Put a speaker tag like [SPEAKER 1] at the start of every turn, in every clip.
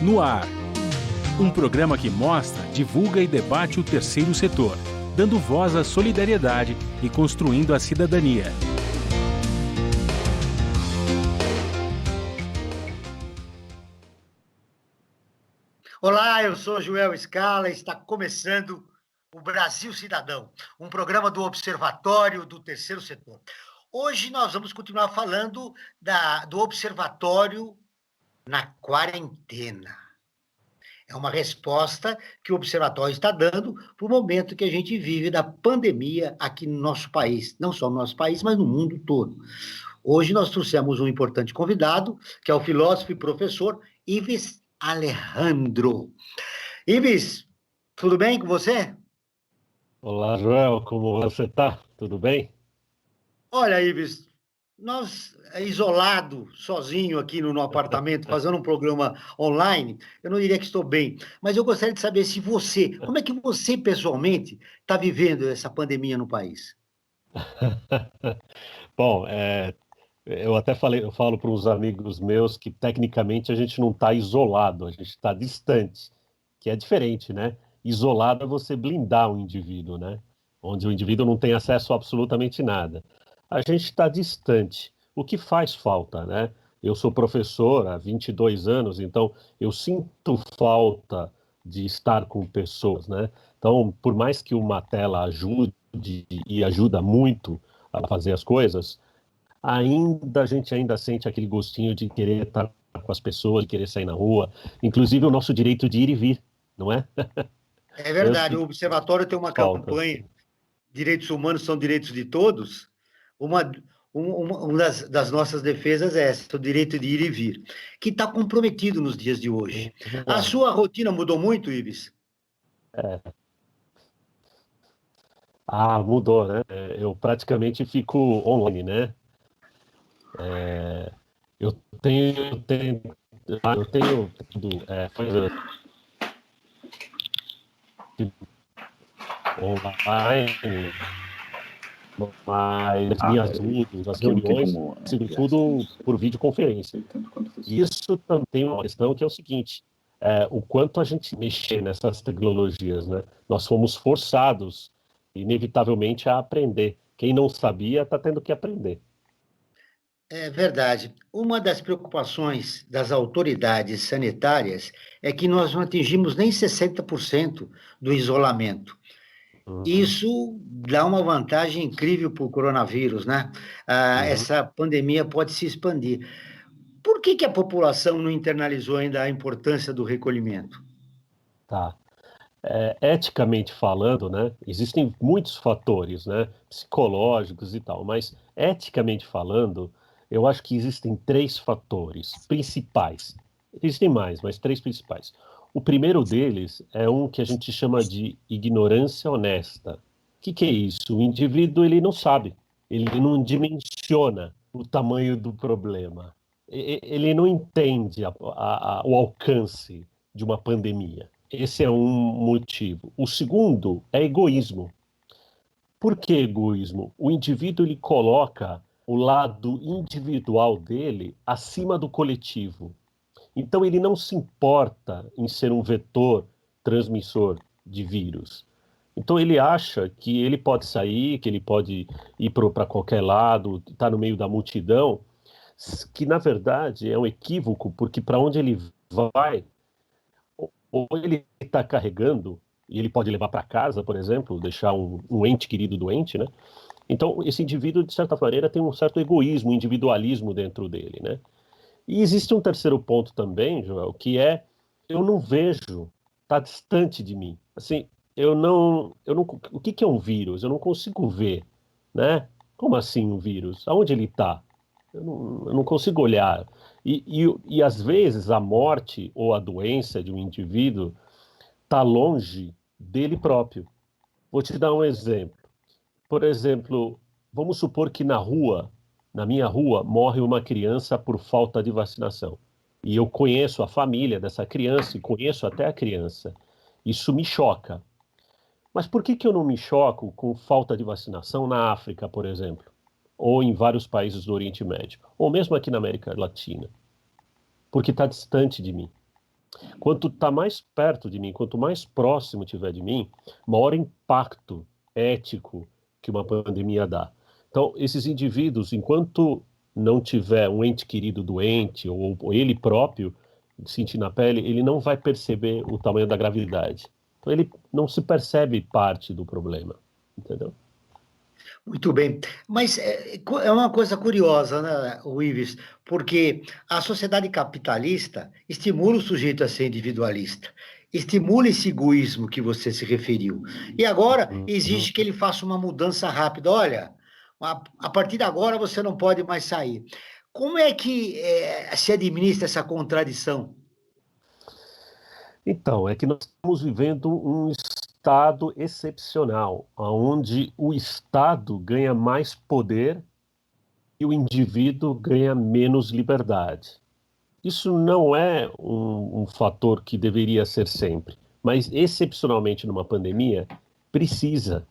[SPEAKER 1] No Ar, um programa que mostra, divulga e debate o terceiro setor, dando voz à solidariedade e construindo a cidadania.
[SPEAKER 2] Olá, eu sou Joel Scala e está começando o Brasil Cidadão, um programa do Observatório do Terceiro Setor. Hoje nós vamos continuar falando do Observatório na quarentena. É uma resposta que o Observatório está dando para o momento que a gente vive da pandemia aqui no nosso país, não só no nosso país, mas no mundo todo. Hoje nós trouxemos um importante convidado, que é o filósofo e professor Ives Alejandro. Ives, tudo bem com você?
[SPEAKER 3] Olá, Joel, como você está? Tudo bem?
[SPEAKER 2] Olha, Ives, nós isolado, sozinho aqui no apartamento, fazendo um programa online, eu não diria que estou bem, mas eu gostaria de saber se você, como é que você pessoalmente está vivendo essa pandemia no país?
[SPEAKER 3] Bom, eu falo para uns amigos meus que tecnicamente a gente não está isolado, a gente está distante, que é diferente, né? Isolado é você blindar o indivíduo, né? Onde o indivíduo não tem acesso a absolutamente nada. A gente está distante, o que faz falta, né? Eu sou professor há 22 anos, então eu sinto falta de estar com pessoas, né? Então, por mais que uma tela ajude e ajuda muito a fazer as coisas, a gente ainda sente aquele gostinho de querer estar com as pessoas, de querer sair na rua, inclusive o nosso direito de ir e vir, não é?
[SPEAKER 2] É
[SPEAKER 3] Eu
[SPEAKER 2] verdade, o
[SPEAKER 3] sinto
[SPEAKER 2] Observatório tem uma
[SPEAKER 3] falta.
[SPEAKER 2] campanha, Direitos Humanos são Direitos de Todos. Uma, uma das nossas defesas é essa, o direito de ir e vir, que está comprometido nos dias de hoje. A
[SPEAKER 3] Exato.
[SPEAKER 2] sua rotina mudou muito, Ives?
[SPEAKER 3] É. Ah, mudou, né? Eu praticamente fico online, né? Eu eu tenho tudo, coisas online, mas as minhas reuniões, as
[SPEAKER 4] Aqui não tem
[SPEAKER 3] reuniões,
[SPEAKER 4] como
[SPEAKER 3] sido
[SPEAKER 4] criar essa
[SPEAKER 3] tudo
[SPEAKER 4] conversa.
[SPEAKER 3] por videoconferência.
[SPEAKER 4] Tanto quanto você.
[SPEAKER 3] Isso também tem uma questão que é o seguinte, o quanto a gente mexer nessas tecnologias, né? Nós fomos forçados, inevitavelmente, a aprender. Quem não sabia está tendo que aprender.
[SPEAKER 2] É verdade. Uma das preocupações das autoridades sanitárias é que nós não atingimos nem 60% do isolamento.
[SPEAKER 3] Uhum,
[SPEAKER 2] Isso dá uma vantagem incrível para o coronavírus, né?
[SPEAKER 3] uhum.
[SPEAKER 2] Essa pandemia pode se expandir. Por que a população não internalizou ainda a importância do recolhimento?
[SPEAKER 3] Tá. Eticamente falando, né, existem muitos fatores, né, psicológicos e tal, mas eticamente falando, eu acho que existem três fatores principais. Existem mais, mas três principais. O primeiro deles é um que a gente chama de ignorância honesta. O que é isso? O indivíduo ele não sabe, ele não dimensiona o tamanho do problema, ele não entende o alcance de uma pandemia. Esse é um motivo. O segundo é egoísmo. Por que egoísmo? O indivíduo ele coloca o lado individual dele acima do coletivo. Então ele não se importa em ser um vetor transmissor de vírus. Então ele acha que ele pode sair, que ele pode ir para qualquer lado, estar no meio da multidão, que na verdade é um equívoco, porque para onde ele vai, ou ele está carregando, e ele pode levar para casa, por exemplo, deixar um ente querido doente, né? Então, esse indivíduo, de certa maneira, tem um certo egoísmo, individualismo dentro dele, né? E existe um terceiro ponto também, Joel, que é eu não vejo, está distante de mim. Assim, o que é um vírus? Eu não consigo ver, né? Como assim um vírus? Aonde ele está? Eu não consigo olhar. E às vezes a morte ou a doença de um indivíduo está longe dele próprio. Vou te dar um exemplo. Por exemplo, vamos supor que na minha rua, morre uma criança por falta de vacinação. E eu conheço a família dessa criança e conheço até a criança. Isso me choca. Mas por que eu não me choco com falta de vacinação na África, por exemplo? Ou em vários países do Oriente Médio? Ou mesmo aqui na América Latina? Porque está distante de mim. Quanto está mais perto de mim, quanto mais próximo tiver de mim, maior impacto ético que uma pandemia dá. Então, esses indivíduos, enquanto não tiver um ente querido doente ou ele próprio sentir na pele, ele não vai perceber o tamanho da gravidade. Então, ele não se percebe parte do problema, entendeu?
[SPEAKER 2] Muito bem. Mas é uma coisa curiosa, né, Ives? Porque a sociedade capitalista estimula o sujeito a ser individualista, estimula esse egoísmo que você se referiu. E agora
[SPEAKER 3] Uhum.
[SPEAKER 2] exige que ele faça uma mudança rápida. Olha, a partir de agora você não pode mais sair. Como é que se administra essa contradição?
[SPEAKER 3] Então, é que nós estamos vivendo um estado excepcional, onde o Estado ganha mais poder e o indivíduo ganha menos liberdade. Isso não é um fator que deveria ser sempre, mas excepcionalmente numa pandemia, precisa.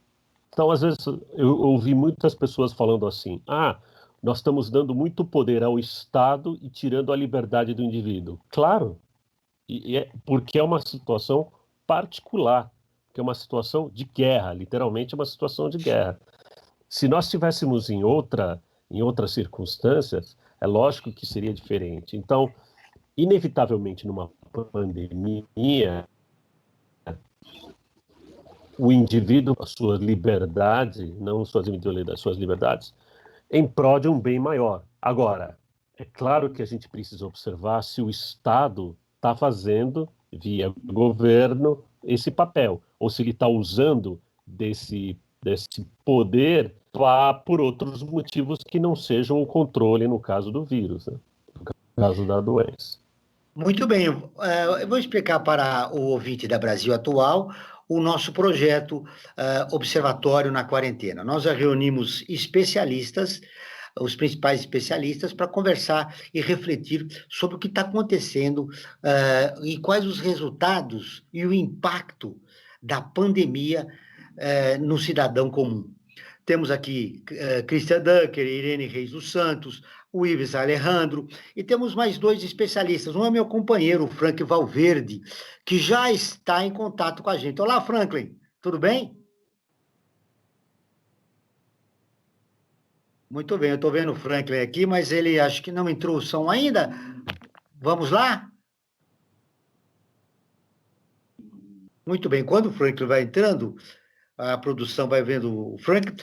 [SPEAKER 3] Então, às vezes, eu ouvi muitas pessoas falando assim: ah, nós estamos dando muito poder ao Estado e tirando a liberdade do indivíduo. Claro, e é porque é uma situação particular, que é uma situação de guerra, literalmente é uma situação de guerra. Se nós estivéssemos em outras circunstâncias, é lógico que seria diferente. Então, inevitavelmente, numa pandemia, o indivíduo, a sua liberdade, não suas individualidades, suas liberdades, em prol de um bem maior. Agora, é claro que a gente precisa observar se o Estado está fazendo, via governo, esse papel, ou se ele está usando desse poder por outros motivos que não sejam o controle, no caso do vírus, né? No caso da doença.
[SPEAKER 2] Muito bem, eu vou explicar para o ouvinte da Brasil Atual o nosso projeto Observatório na Quarentena. Nós já reunimos especialistas, os principais especialistas, para conversar e refletir sobre o que está acontecendo e quais os resultados e o impacto da pandemia no cidadão comum. Temos aqui Christian Dunker, Irene Reis dos Santos, o Ives Alejandro, e temos mais dois especialistas. Um é meu companheiro, o Frank Valverde, que já está em contato com a gente. Olá, Franklin, tudo bem? Muito bem, eu estou vendo o Franklin aqui, mas ele acho que não entrou o som ainda. Vamos lá? Muito bem, quando o Franklin vai entrando, a produção vai vendo o Frank.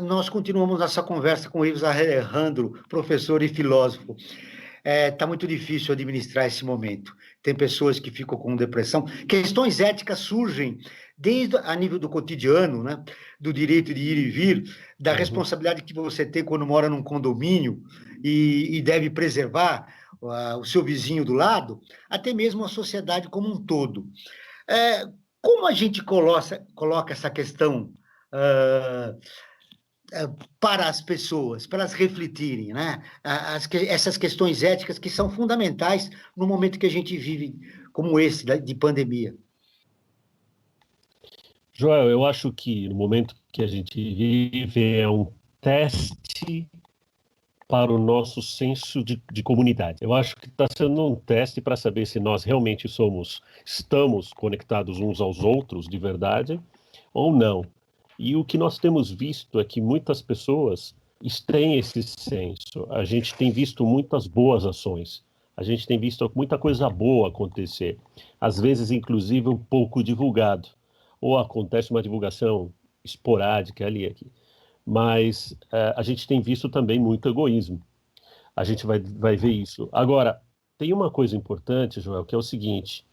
[SPEAKER 2] Nós continuamos nossa conversa com o Ives Alejandro, professor e filósofo. Está muito difícil administrar esse momento. Tem pessoas que ficam com depressão. Questões éticas surgem desde a nível do cotidiano, né? Do direito de ir e vir, da responsabilidade que você tem quando mora num condomínio e deve preservar o seu vizinho do lado, até mesmo a sociedade como um todo. É, como a gente coloca essa questão para as pessoas, para elas refletirem, né? Essas questões éticas que são fundamentais no momento que a gente vive como esse, de pandemia.
[SPEAKER 3] Joel, eu acho que no momento que a gente vive é um teste para o nosso senso de comunidade. Eu acho que está sendo um teste para saber se nós realmente estamos conectados uns aos outros de verdade ou não. E o que nós temos visto é que muitas pessoas têm esse senso. A gente tem visto muitas boas ações. A gente tem visto muita coisa boa acontecer. Às vezes, inclusive, um pouco divulgado. Ou acontece uma divulgação esporádica ali e aqui. Mas a gente tem visto também muito egoísmo. A gente vai ver isso. Agora, tem uma coisa importante, Joel, que é o seguinte: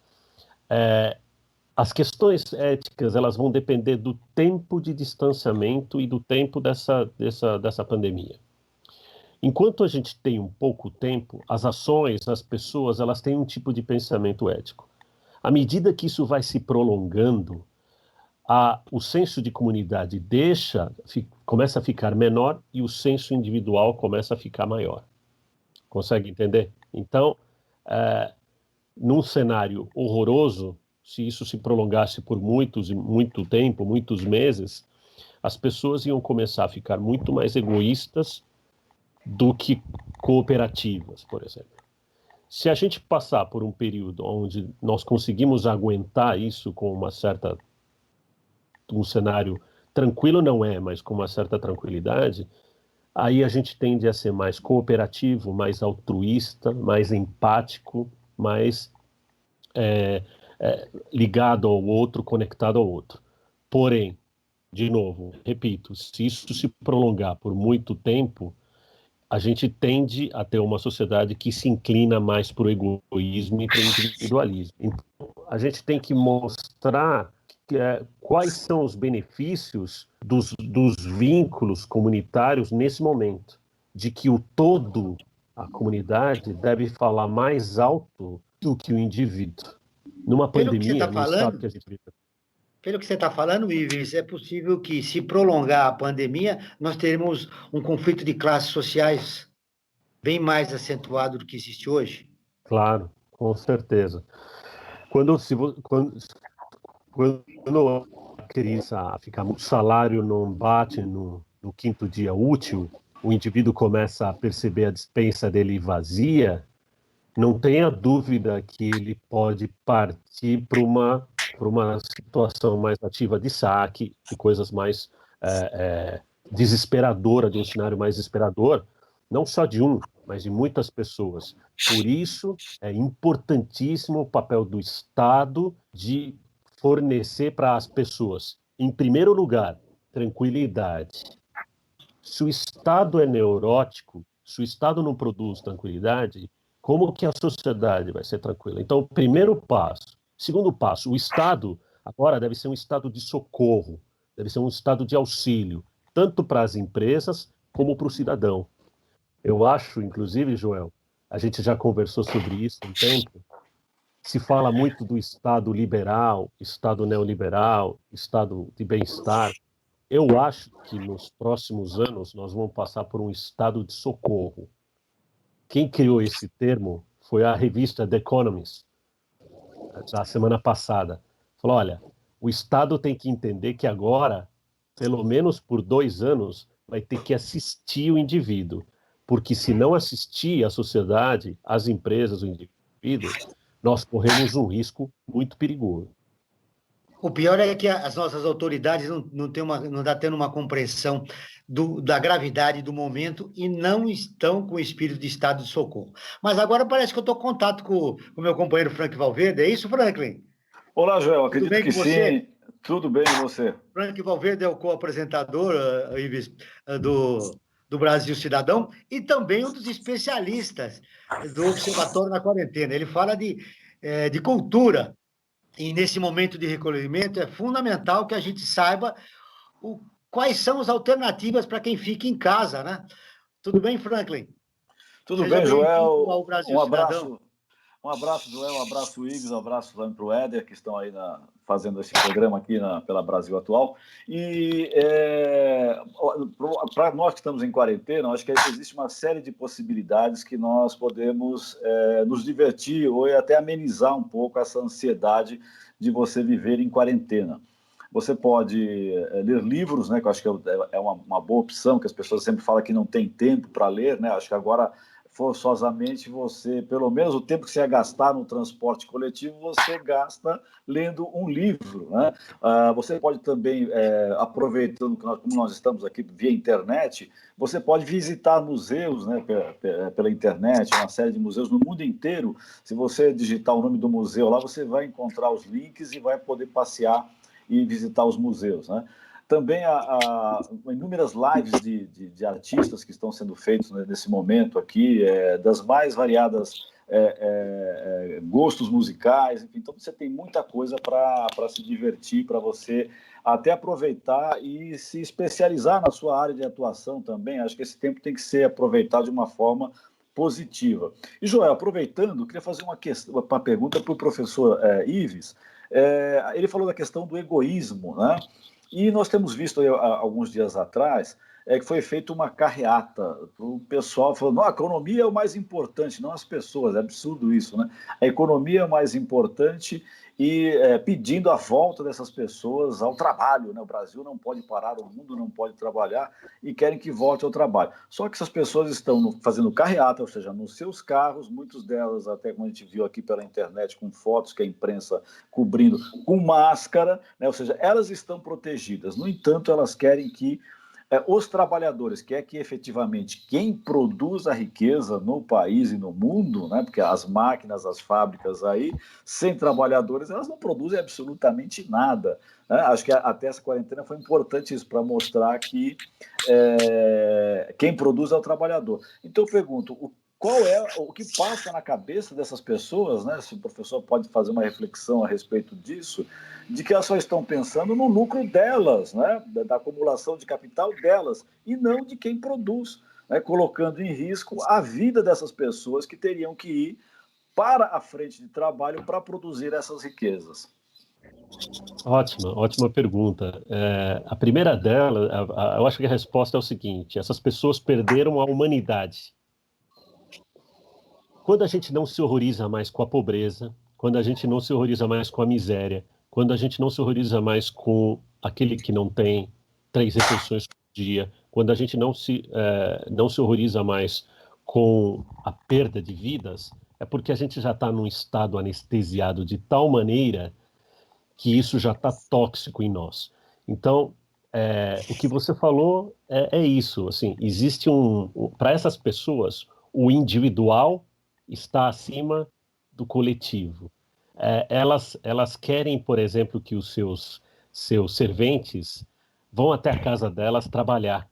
[SPEAKER 3] as questões éticas elas vão depender do tempo de distanciamento e do tempo dessa pandemia. Enquanto a gente tem um pouco tempo, as ações, as pessoas, elas têm um tipo de pensamento ético. À medida que isso vai se prolongando, o senso de comunidade começa a ficar menor e o senso individual começa a ficar maior. Consegue entender? Então, num cenário horroroso, se isso se prolongasse por muito tempo, muitos meses, as pessoas iam começar a ficar muito mais egoístas do que cooperativas, por exemplo. Se a gente passar por um período onde nós conseguimos aguentar isso com um cenário tranquilo não é, mas com uma certa tranquilidade, aí a gente tende a ser mais cooperativo, mais altruísta, mais empático, mais ligado ao outro, conectado ao outro. Porém, de novo, repito, se isso se prolongar por muito tempo, a gente tende a ter uma sociedade que se inclina mais para o egoísmo e para o individualismo. Então, a gente tem que mostrar quais são os benefícios dos vínculos comunitários nesse momento, de que o todo, a comunidade, deve falar mais alto do que o indivíduo. Numa
[SPEAKER 2] Pelo que você
[SPEAKER 3] pandemia,
[SPEAKER 2] está
[SPEAKER 3] no estado que
[SPEAKER 2] falando,
[SPEAKER 3] a gente vive.
[SPEAKER 2] pelo que você está falando, Ives, é possível que, se prolongar a pandemia, nós teremos um conflito de classes sociais bem mais acentuado do que existe hoje.
[SPEAKER 3] Claro, com certeza. Quando a criança fica, o salário não bate no quinto dia útil, o indivíduo começa a perceber a despensa dele vazia, não tenha dúvida que ele pode partir para uma situação mais ativa de saque, de coisas mais desesperadoras, de um cenário mais desesperador, não só de um, mas de muitas pessoas. Por isso, é importantíssimo o papel do Estado de fornecer para as pessoas, em primeiro lugar, tranquilidade. Se o Estado é neurótico, se o Estado não produz tranquilidade, como que a sociedade vai ser tranquila? Então, o primeiro passo. Segundo passo, o Estado agora deve ser um Estado de socorro, deve ser um Estado de auxílio, tanto para as empresas como para o cidadão. Eu acho, inclusive, Joel, a gente já conversou sobre isso há um tempo, se fala muito do Estado liberal, Estado neoliberal, Estado de bem-estar. Eu acho que nos próximos anos nós vamos passar por um estado de socorro. Quem criou esse termo foi a revista The Economist, da semana passada. Falou, olha, o Estado tem que entender que agora, pelo menos por 2 anos, vai ter que assistir o indivíduo. Porque se não assistir a sociedade, as empresas, o indivíduo, nós corremos um risco muito perigoso.
[SPEAKER 2] O pior é que as nossas autoridades não estão tendo uma compreensão da gravidade do momento e não estão com o espírito de estado de socorro. Mas agora parece que eu estou em contato com o meu companheiro Frank Valverde. É isso, Franklin?
[SPEAKER 4] Olá, Joel.
[SPEAKER 2] Tudo
[SPEAKER 4] Acredito
[SPEAKER 2] bem
[SPEAKER 4] que
[SPEAKER 2] com você?
[SPEAKER 4] sim. Tudo bem com você?
[SPEAKER 2] Frank Valverde é o co-apresentador, Ives, do Brasil Cidadão e também um dos especialistas do Observatório na Quarentena. Ele fala de cultura. E nesse momento de recolhimento é fundamental que a gente saiba quais são as alternativas para quem fica em casa, né? Tudo bem, Franklin?
[SPEAKER 4] Tudo
[SPEAKER 2] Seja
[SPEAKER 4] bem,
[SPEAKER 2] bem-vindo
[SPEAKER 4] Joel.
[SPEAKER 2] ao Brasil
[SPEAKER 4] Um
[SPEAKER 2] Cidadão.
[SPEAKER 4] abraço, um abraço, Joel. Um abraço, Ives. Um abraço também para o Éder, que estão aí fazendo esse programa aqui pela Brasil Atual. E para nós que estamos em quarentena, acho que existe uma série de possibilidades que nós podemos nos divertir ou até amenizar um pouco essa ansiedade de você viver em quarentena. Você pode ler livros, né, que eu acho que é uma boa opção, que as pessoas sempre falam que não tem tempo para ler, né? Acho que agora, forçosamente, você, pelo menos o tempo que você ia gastar no transporte coletivo, você gasta lendo um livro, né? Você pode também, aproveitando que como nós estamos aqui via internet, você pode visitar museus, né, pela internet, uma série de museus no mundo inteiro. Se você digitar o nome do museu lá, você vai encontrar os links e vai poder passear e visitar os museus, né? Também há inúmeras lives de artistas que estão sendo feitos nesse momento aqui, das mais variadas gostos musicais, enfim, então você tem muita coisa para se divertir, para você até aproveitar e se especializar na sua área de atuação também. Acho que esse tempo tem que ser aproveitado de uma forma positiva. E, Joel, aproveitando, queria fazer uma pergunta para o professor Ives. Ele falou da questão do egoísmo, né? E nós temos visto aí, alguns dias atrás é que foi feita uma carreata. O pessoal falou, não, a economia é o mais importante, não as pessoas. É absurdo isso, né? A economia é o mais importante e pedindo a volta dessas pessoas ao trabalho, né? O Brasil não pode parar, o mundo não pode trabalhar e querem que volte ao trabalho. Só que essas pessoas estão fazendo carreata, ou seja, nos seus carros, muitas delas, até como a gente viu aqui pela internet, com fotos que a imprensa cobrindo, com máscara, né? Ou seja, elas estão protegidas. No entanto, elas querem que os trabalhadores, que é que efetivamente quem produz a riqueza no país e no mundo, né, porque as máquinas, as fábricas aí, sem trabalhadores, elas não produzem absolutamente nada. Né? Acho que até essa quarentena foi importante isso, para mostrar que quem produz é o trabalhador. Então eu pergunto, qual é o que passa na cabeça dessas pessoas, né? Se o professor pode fazer uma reflexão a respeito disso, de que elas só estão pensando no lucro delas, né? Da acumulação de capital delas, e não de quem produz, né? Colocando em risco a vida dessas pessoas que teriam que ir para a frente de trabalho para produzir essas riquezas.
[SPEAKER 3] Ótima pergunta. A primeira dela, eu acho que a resposta é o seguinte: essas pessoas perderam a humanidade. Quando a gente não se horroriza mais com a pobreza, quando a gente não se horroriza mais com a miséria, quando a gente não se horroriza mais com aquele que não tem 3 refeições por dia, quando a gente não se horroriza mais com a perda de vidas, é porque a gente já está num estado anestesiado de tal maneira que isso já está tóxico em nós. Então, o que você falou é isso. Assim, existe para essas pessoas, o individual está acima do coletivo. Elas querem, por exemplo, que os seus serventes vão até a casa delas trabalhar,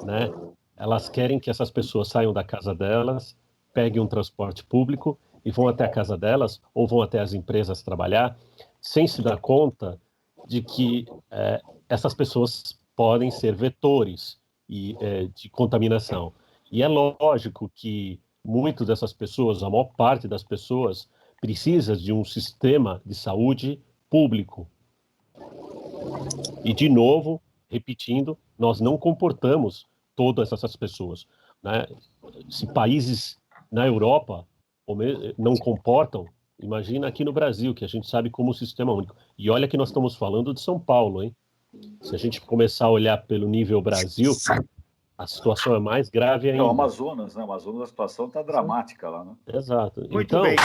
[SPEAKER 3] né? Elas querem que essas pessoas saiam da casa delas, peguem um transporte público e vão até a casa delas ou vão até as empresas trabalhar, sem se dar conta de que essas pessoas podem ser vetores de contaminação. E é lógico que muitas dessas pessoas, a maior parte das pessoas, precisa de um sistema de saúde público. E, de novo, repetindo, nós não comportamos todas essas pessoas, né? Se países na Europa não comportam, imagina aqui no Brasil, que a gente sabe como o sistema único. E olha que nós estamos falando de São Paulo, hein? Se a gente começar a olhar pelo nível Brasil, a situação é mais grave ainda.
[SPEAKER 4] O Amazonas, né? O Amazonas, a situação está dramática lá, né?
[SPEAKER 3] Exato.
[SPEAKER 2] Muito
[SPEAKER 3] então,
[SPEAKER 2] bem.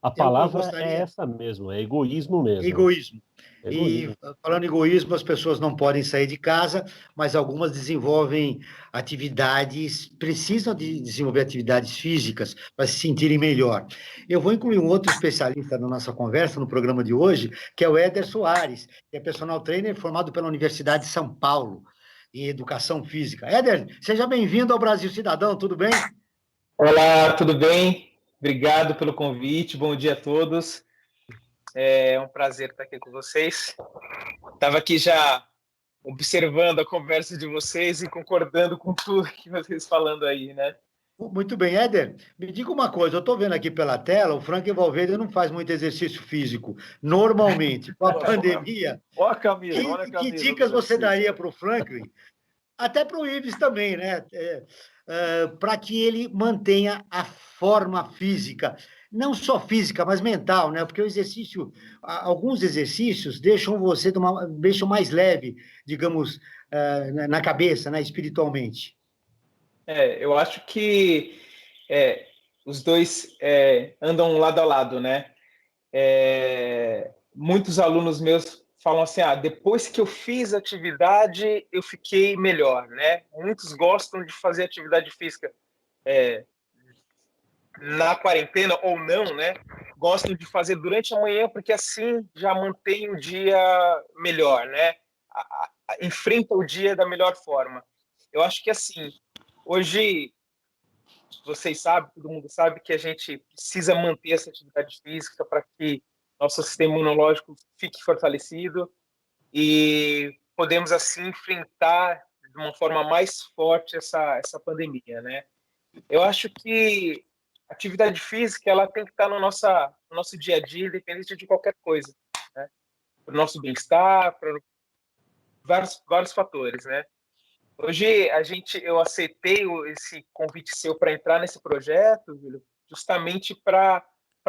[SPEAKER 3] a palavra é essa mesmo, é egoísmo mesmo.
[SPEAKER 2] Egoísmo.
[SPEAKER 3] Egoísmo.
[SPEAKER 2] E falando em egoísmo, as pessoas não podem sair de casa, mas algumas desenvolvem atividades, precisam de desenvolver atividades físicas para se sentirem melhor. Eu vou incluir um outro especialista na nossa conversa, no programa de hoje, que é o Éder Soares, que é personal trainer formado pela Universidade de São Paulo, em Educação Física. Éder, seja bem-vindo ao Brasil Cidadão, tudo bem?
[SPEAKER 5] Olá, tudo bem? Obrigado pelo convite, bom dia a todos. É um prazer estar aqui com vocês. Estava aqui já observando a conversa de vocês e concordando com tudo que vocês falando aí, né?
[SPEAKER 2] Muito bem, Éder, me diga uma coisa, eu estou vendo aqui pela tela, o Franklin Valverde não faz muito exercício físico, normalmente, com a pandemia.
[SPEAKER 4] Olha a camisa,
[SPEAKER 2] Que dicas você daria para o Franklin, até para o Ives também, né? Para que ele mantenha a forma física, não só física, mas mental, né? Porque o exercício, alguns exercícios deixam mais leve, digamos, na cabeça, né? Espiritualmente.
[SPEAKER 5] Eu acho que os dois andam lado a lado, né? Muitos alunos meus falam assim, depois que eu fiz atividade, eu fiquei melhor, né? Muitos gostam de fazer atividade física na quarentena ou não, né? Gostam de fazer durante a manhã, porque assim já mantém o dia melhor, né? Enfrenta o dia da melhor forma. Eu acho que assim, hoje vocês sabem, todo mundo sabe que a gente precisa manter essa atividade física para que nosso sistema imunológico fique fortalecido e podemos assim enfrentar de uma forma mais forte essa pandemia, né? Eu acho que a atividade física ela tem que estar no nosso dia a dia, independente de qualquer coisa, né? Para o nosso bem-estar, para vários fatores, né? Hoje eu aceitei esse convite seu para entrar nesse projeto, Júlio, justamente para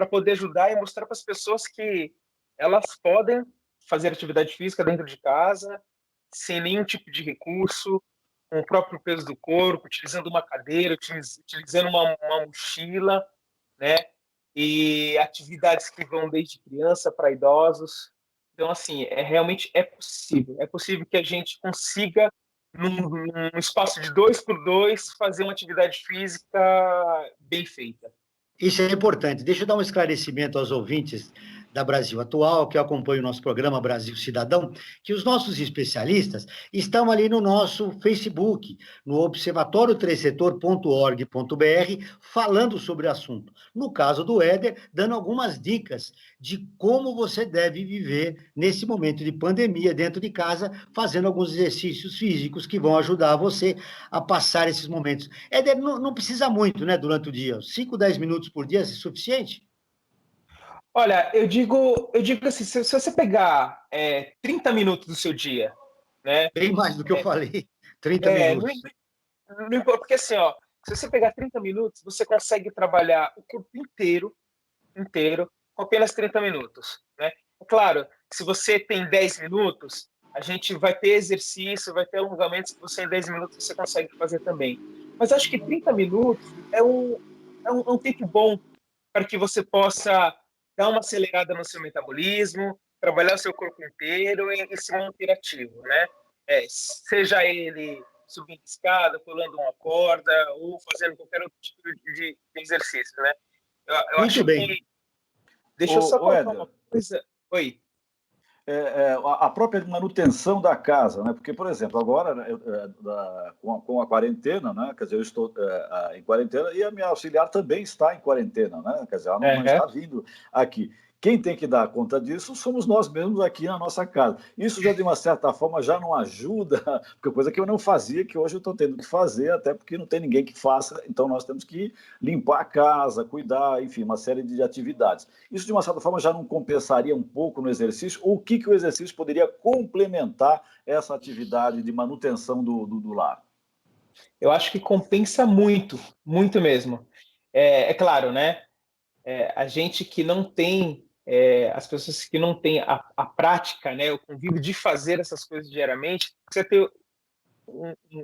[SPEAKER 5] poder ajudar e mostrar para as pessoas que elas podem fazer atividade física dentro de casa, sem nenhum tipo de recurso, com o próprio peso do corpo, utilizando uma cadeira, utilizando uma mochila, né? E atividades que vão desde criança para idosos. Então, assim, realmente é possível que a gente consiga, num espaço de 2 por 2, fazer uma atividade física bem feita.
[SPEAKER 2] Isso é importante. Deixa eu dar um esclarecimento aos ouvintes da Brasil Atual, que acompanham o nosso programa Brasil Cidadão, que os nossos especialistas estão ali no nosso Facebook, no observatório3setor.org.br, falando sobre o assunto. No caso do Éder, dando algumas dicas de como você deve viver nesse momento de pandemia dentro de casa, fazendo alguns exercícios físicos que vão ajudar você a passar esses momentos. Éder, não precisa muito, né, durante o dia. 5, 10 minutos por dia é suficiente?
[SPEAKER 5] Olha, eu digo assim, se você pegar 30 minutos do seu dia, né?
[SPEAKER 2] Bem mais do que eu falei, 30
[SPEAKER 5] Não,
[SPEAKER 2] minutos.
[SPEAKER 5] não importa, porque assim, ó, se você pegar 30 minutos, você consegue trabalhar o corpo inteiro com apenas 30 minutos, né? Claro, se você tem 10 minutos, a gente vai ter exercício, vai ter alongamentos que você em 10 minutos você consegue fazer também. Mas acho que 30 minutos é um tempo bom para que você possa dar uma acelerada no seu metabolismo, trabalhar o seu corpo inteiro e se manter ativo, né? Seja ele subindo escada, pulando uma corda ou fazendo qualquer outro tipo de exercício, né? Eu
[SPEAKER 2] Muito
[SPEAKER 5] acho
[SPEAKER 2] bem.
[SPEAKER 5] que... Deixa eu só colocar
[SPEAKER 4] Éder,
[SPEAKER 5] uma coisa... Oi.
[SPEAKER 4] A própria manutenção da casa, né? Porque, por exemplo, agora, né, com a quarentena, né? Quer dizer, eu estou em quarentena e a minha auxiliar também está em quarentena, né? Quer dizer, ela não está vindo aqui. Quem tem que dar conta disso somos nós mesmos aqui na nossa casa. Isso já, de uma certa forma, já não ajuda, porque coisa que eu não fazia, que hoje eu estou tendo que fazer, até porque não tem ninguém que faça, então nós temos que limpar a casa, cuidar, enfim, uma série de atividades. Isso, de uma certa forma, já não compensaria um pouco no exercício? Ou o que o exercício poderia complementar essa atividade de manutenção do lar?
[SPEAKER 5] Eu acho que compensa muito, muito mesmo. É claro, né? A gente que não tem, as pessoas que não têm a prática, né, o convívio de fazer essas coisas diariamente, precisa ter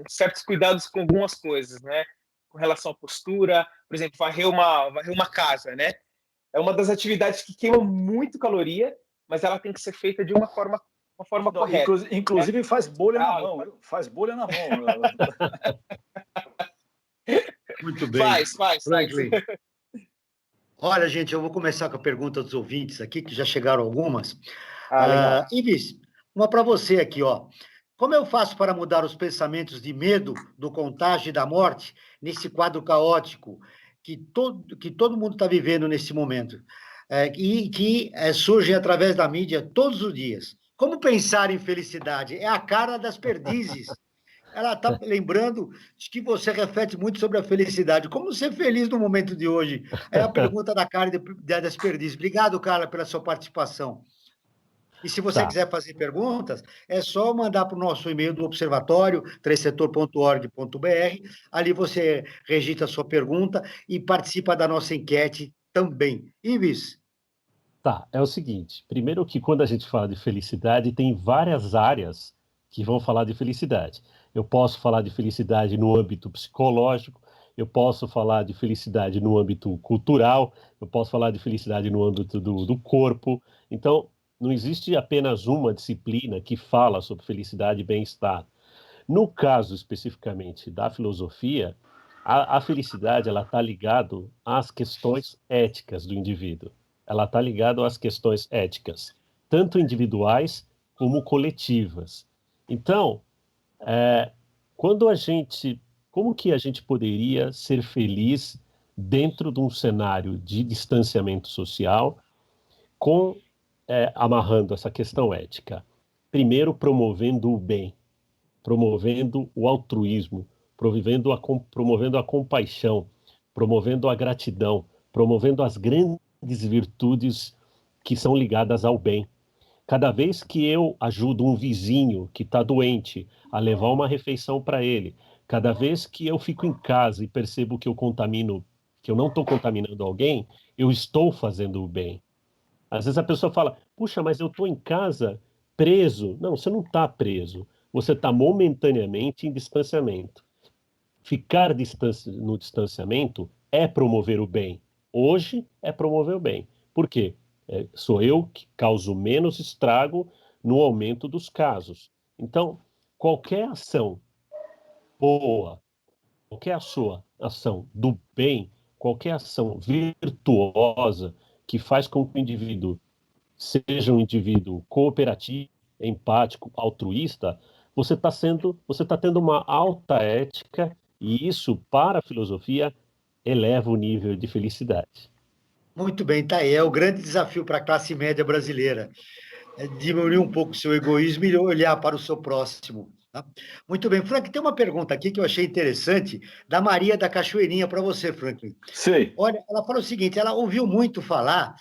[SPEAKER 5] certos cuidados com algumas coisas, né? Com relação à postura, por exemplo, varrer uma casa, né? É uma das atividades que queima muito caloria, mas ela tem que ser feita de uma forma correta.
[SPEAKER 4] Inclusive, né? Faz bolha na mão. Faz bolha na mão.
[SPEAKER 2] Muito bem.
[SPEAKER 5] Faz.
[SPEAKER 2] Olha, gente, eu vou começar com a pergunta dos ouvintes aqui, que já chegaram algumas.
[SPEAKER 5] Legal.
[SPEAKER 2] Ives, uma para você aqui, ó. Como eu faço para mudar os pensamentos de medo do contágio e da morte nesse quadro caótico que todo mundo está vivendo nesse momento, e que surgem através da mídia todos os dias? Como pensar em felicidade? É a cara das perdizes. Ela está lembrando de que você reflete muito sobre a felicidade. Como ser feliz no momento de hoje? É a pergunta da Carla das Perdizes. Obrigado, Carla, pela sua participação. E se você quiser fazer perguntas, é só mandar para o nosso e-mail do observatório, 3setor.org.br. Ali você registra a sua pergunta e participa da nossa enquete também. Ives?
[SPEAKER 3] É o seguinte. Primeiro que quando a gente fala de felicidade, tem várias áreas que vão falar de felicidade. Eu posso falar de felicidade no âmbito psicológico, eu posso falar de felicidade no âmbito cultural, eu posso falar de felicidade no âmbito do corpo. Então, não existe apenas uma disciplina que fala sobre felicidade e bem-estar. No caso especificamente da filosofia, a felicidade ela está ligada às questões éticas do indivíduo. Ela está ligada às questões éticas, tanto individuais como coletivas. Então, como que a gente poderia ser feliz dentro de um cenário de distanciamento social, amarrando essa questão ética? Primeiro, promovendo o bem, promovendo o altruísmo, promovendo a compaixão, promovendo a gratidão, promovendo as grandes virtudes que são ligadas ao bem. Cada vez que eu ajudo um vizinho que está doente a levar uma refeição para ele, cada vez que eu fico em casa e percebo que eu contamino, que eu não estou contaminando alguém, eu estou fazendo o bem. Às vezes a pessoa fala, puxa, mas eu estou em casa preso. Não, você não está preso. Você está momentaneamente em distanciamento. Ficar no distanciamento é promover o bem. Hoje é promover o bem. Por quê? Sou eu que causo menos estrago no aumento dos casos. Então, qualquer ação boa, qualquer sua ação do bem, qualquer ação virtuosa que faz com que o indivíduo seja um indivíduo cooperativo, empático, altruísta, você está tendo uma alta ética e isso, para a filosofia, eleva o nível de felicidade.
[SPEAKER 2] Muito bem, tá aí. É o grande desafio para a classe média brasileira. É diminuir um pouco o seu egoísmo e olhar para o seu próximo. Tá? Muito bem. Frank, tem uma pergunta aqui que eu achei interessante, da Maria da Cachoeirinha para você, Franklin.
[SPEAKER 4] Sim.
[SPEAKER 2] Olha, ela falou o seguinte, ela ouviu muito falar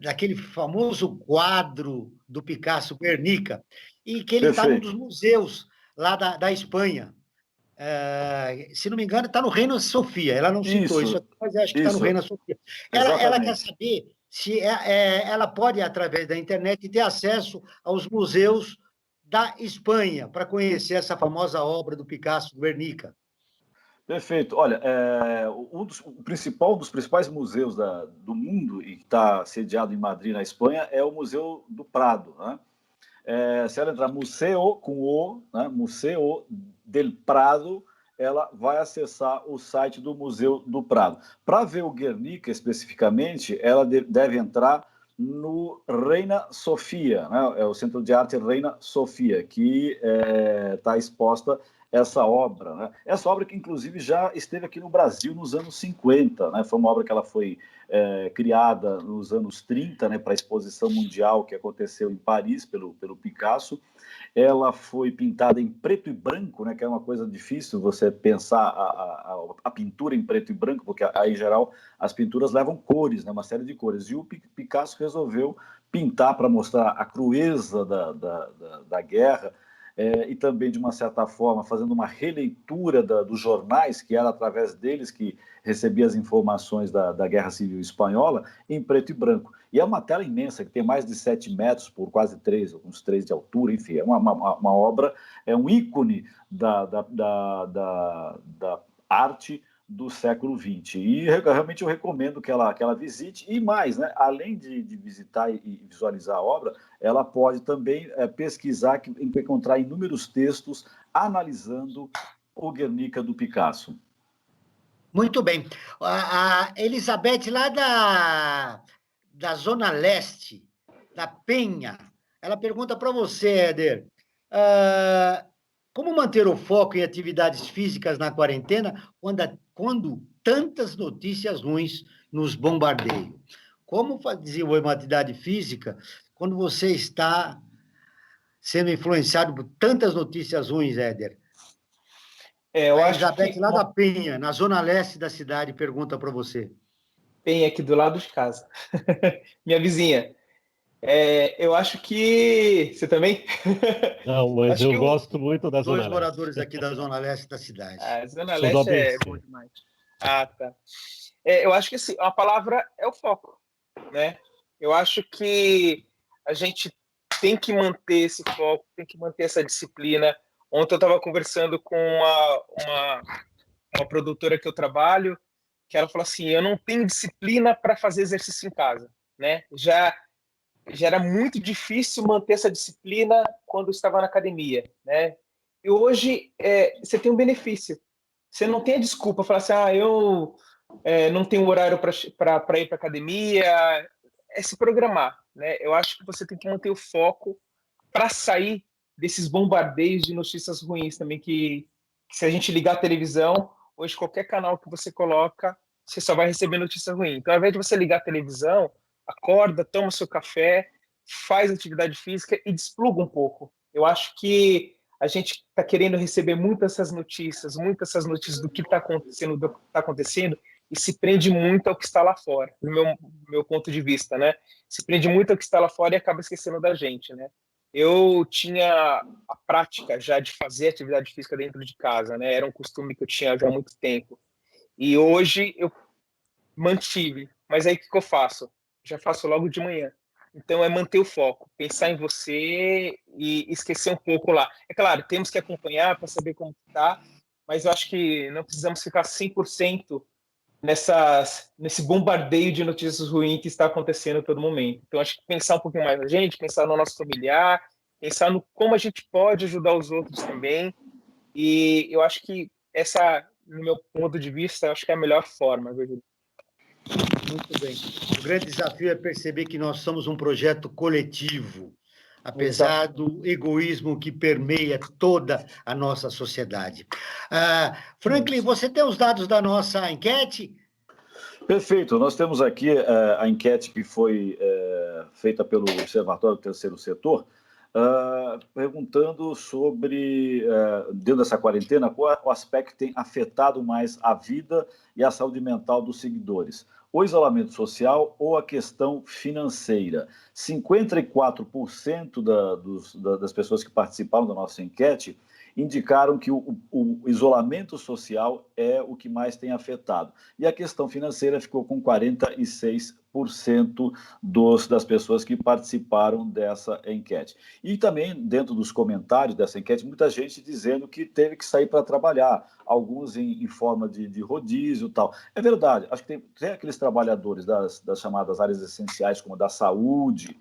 [SPEAKER 2] daquele famoso quadro do Picasso, Guernica, e que ele está num dos museus lá da Espanha. Se não me engano, está no Reina Sofia. Ela não citou isso, mas eu acho que está no Reina Sofia. Ela quer saber se ela pode, através da internet, ter acesso aos museus da Espanha para conhecer essa famosa obra do Picasso, Guernica.
[SPEAKER 4] Perfeito. Olha, um dos principais museus do mundo, e que está sediado em Madrid, na Espanha, é o Museu do Prado. Né? Se ela entrar Museu com O, né? Museu del Prado, ela vai acessar o site do Museu do Prado. Para ver o Guernica especificamente, ela deve entrar no Reina Sofia, né? É o Centro de Arte Reina Sofia, que está exposta essa obra, né? Essa obra que, inclusive, já esteve aqui no Brasil nos anos 50, né? Foi uma obra que ela foi criada nos anos 30, né, para a exposição mundial que aconteceu em Paris pelo Picasso. Ela foi pintada em preto e branco, né, que é uma coisa difícil você pensar a pintura em preto e branco, porque aí, em geral, as pinturas levam cores, né, uma série de cores. E o Picasso resolveu pintar para mostrar a crueza da guerra, e também, de uma certa forma, fazendo uma releitura dos jornais, que era através deles que recebia as informações da Guerra Civil Espanhola, em preto e branco. E é uma tela imensa, que tem mais de 7 metros por quase 3, uns 3 de altura, enfim, é uma obra, é um ícone da arte do século XX. E realmente eu recomendo que ela visite, e mais, né, além de visitar e visualizar a obra, ela pode também pesquisar e encontrar inúmeros textos analisando o Guernica do Picasso.
[SPEAKER 2] Muito bem. A Elizabeth, lá da Zona Leste, da Penha, ela pergunta para você, Éder, como manter o foco em atividades físicas na quarentena quando tantas notícias ruins nos bombardeiam? Como desenvolver uma atividade física quando você está sendo influenciado por tantas notícias ruins, Éder?
[SPEAKER 5] Eu
[SPEAKER 2] a
[SPEAKER 5] acho
[SPEAKER 2] Elizabeth,
[SPEAKER 5] que
[SPEAKER 2] lá da Penha, na zona leste da cidade, pergunta para você.
[SPEAKER 5] Penha aqui do lado de casa. Minha vizinha. Eu acho que... Você também?
[SPEAKER 3] Não, mas
[SPEAKER 5] acho
[SPEAKER 3] eu
[SPEAKER 5] que
[SPEAKER 3] gosto muito da Zona
[SPEAKER 2] Dois
[SPEAKER 3] Leste.
[SPEAKER 2] moradores aqui da zona leste da cidade.
[SPEAKER 5] A Zona
[SPEAKER 3] Sou do
[SPEAKER 5] Leste é
[SPEAKER 3] ABC.
[SPEAKER 5] bom demais. Ah, tá. Eu acho que assim, a palavra é o foco, né? Eu acho que a gente tem que manter esse foco, tem que manter essa disciplina. Ontem eu estava conversando com uma produtora que eu trabalho, que ela falou assim, eu não tenho disciplina para fazer exercício em casa, né? Já era muito difícil manter essa disciplina quando eu estava na academia, né? E hoje você tem um benefício. Você não tem a desculpa, falar assim, eu não tenho horário para ir para academia, é se programar, né? Eu acho que você tem que manter o foco para sair desses bombardeios de notícias ruins também, que se a gente ligar a televisão, hoje qualquer canal que você coloca, você só vai receber notícia ruim. Então, ao invés de você ligar a televisão, acorda, toma seu café, faz atividade física e despluga um pouco. Eu acho que a gente está querendo receber muitas essas notícias do que está acontecendo, e se prende muito ao que está lá fora, no meu ponto de vista, né? Se prende muito ao que está lá fora e acaba esquecendo da gente, né? Eu tinha a prática já de fazer atividade física dentro de casa, né? Era um costume que eu tinha já há muito tempo. E hoje eu mantive. Mas aí o que eu faço? Já faço logo de manhã. Então é manter o foco, pensar em você e esquecer um pouco lá. É claro, temos que acompanhar para saber como está, mas eu acho que não precisamos ficar 100% nesse bombardeio de notícias ruins que está acontecendo a todo momento. Então acho que pensar um pouquinho mais na gente, pensar no nosso familiar, pensar no como a gente pode ajudar os outros também. E eu acho que essa, no meu ponto de vista, acho que é a melhor forma, viu?
[SPEAKER 2] Muito bem. O grande desafio é perceber que nós somos um projeto coletivo, apesar
[SPEAKER 5] Exato.
[SPEAKER 2] do egoísmo que permeia toda a nossa sociedade. Franklin, você tem os dados da nossa enquete?
[SPEAKER 4] Perfeito. Nós temos aqui a enquete que foi feita pelo Observatório do Terceiro Setor, perguntando sobre, dentro dessa quarentena, qual o aspecto que tem afetado mais a vida e a saúde mental dos seguidores. O isolamento social ou a questão financeira. 54% das pessoas que participaram da nossa enquete indicaram que o isolamento social é o que mais tem afetado. E a questão financeira ficou com 46% das pessoas que participaram dessa enquete. E também, dentro dos comentários dessa enquete, muita gente dizendo que teve que sair para trabalhar, alguns em forma de rodízio e tal. É verdade, acho que tem aqueles trabalhadores das chamadas áreas essenciais, como a da saúde,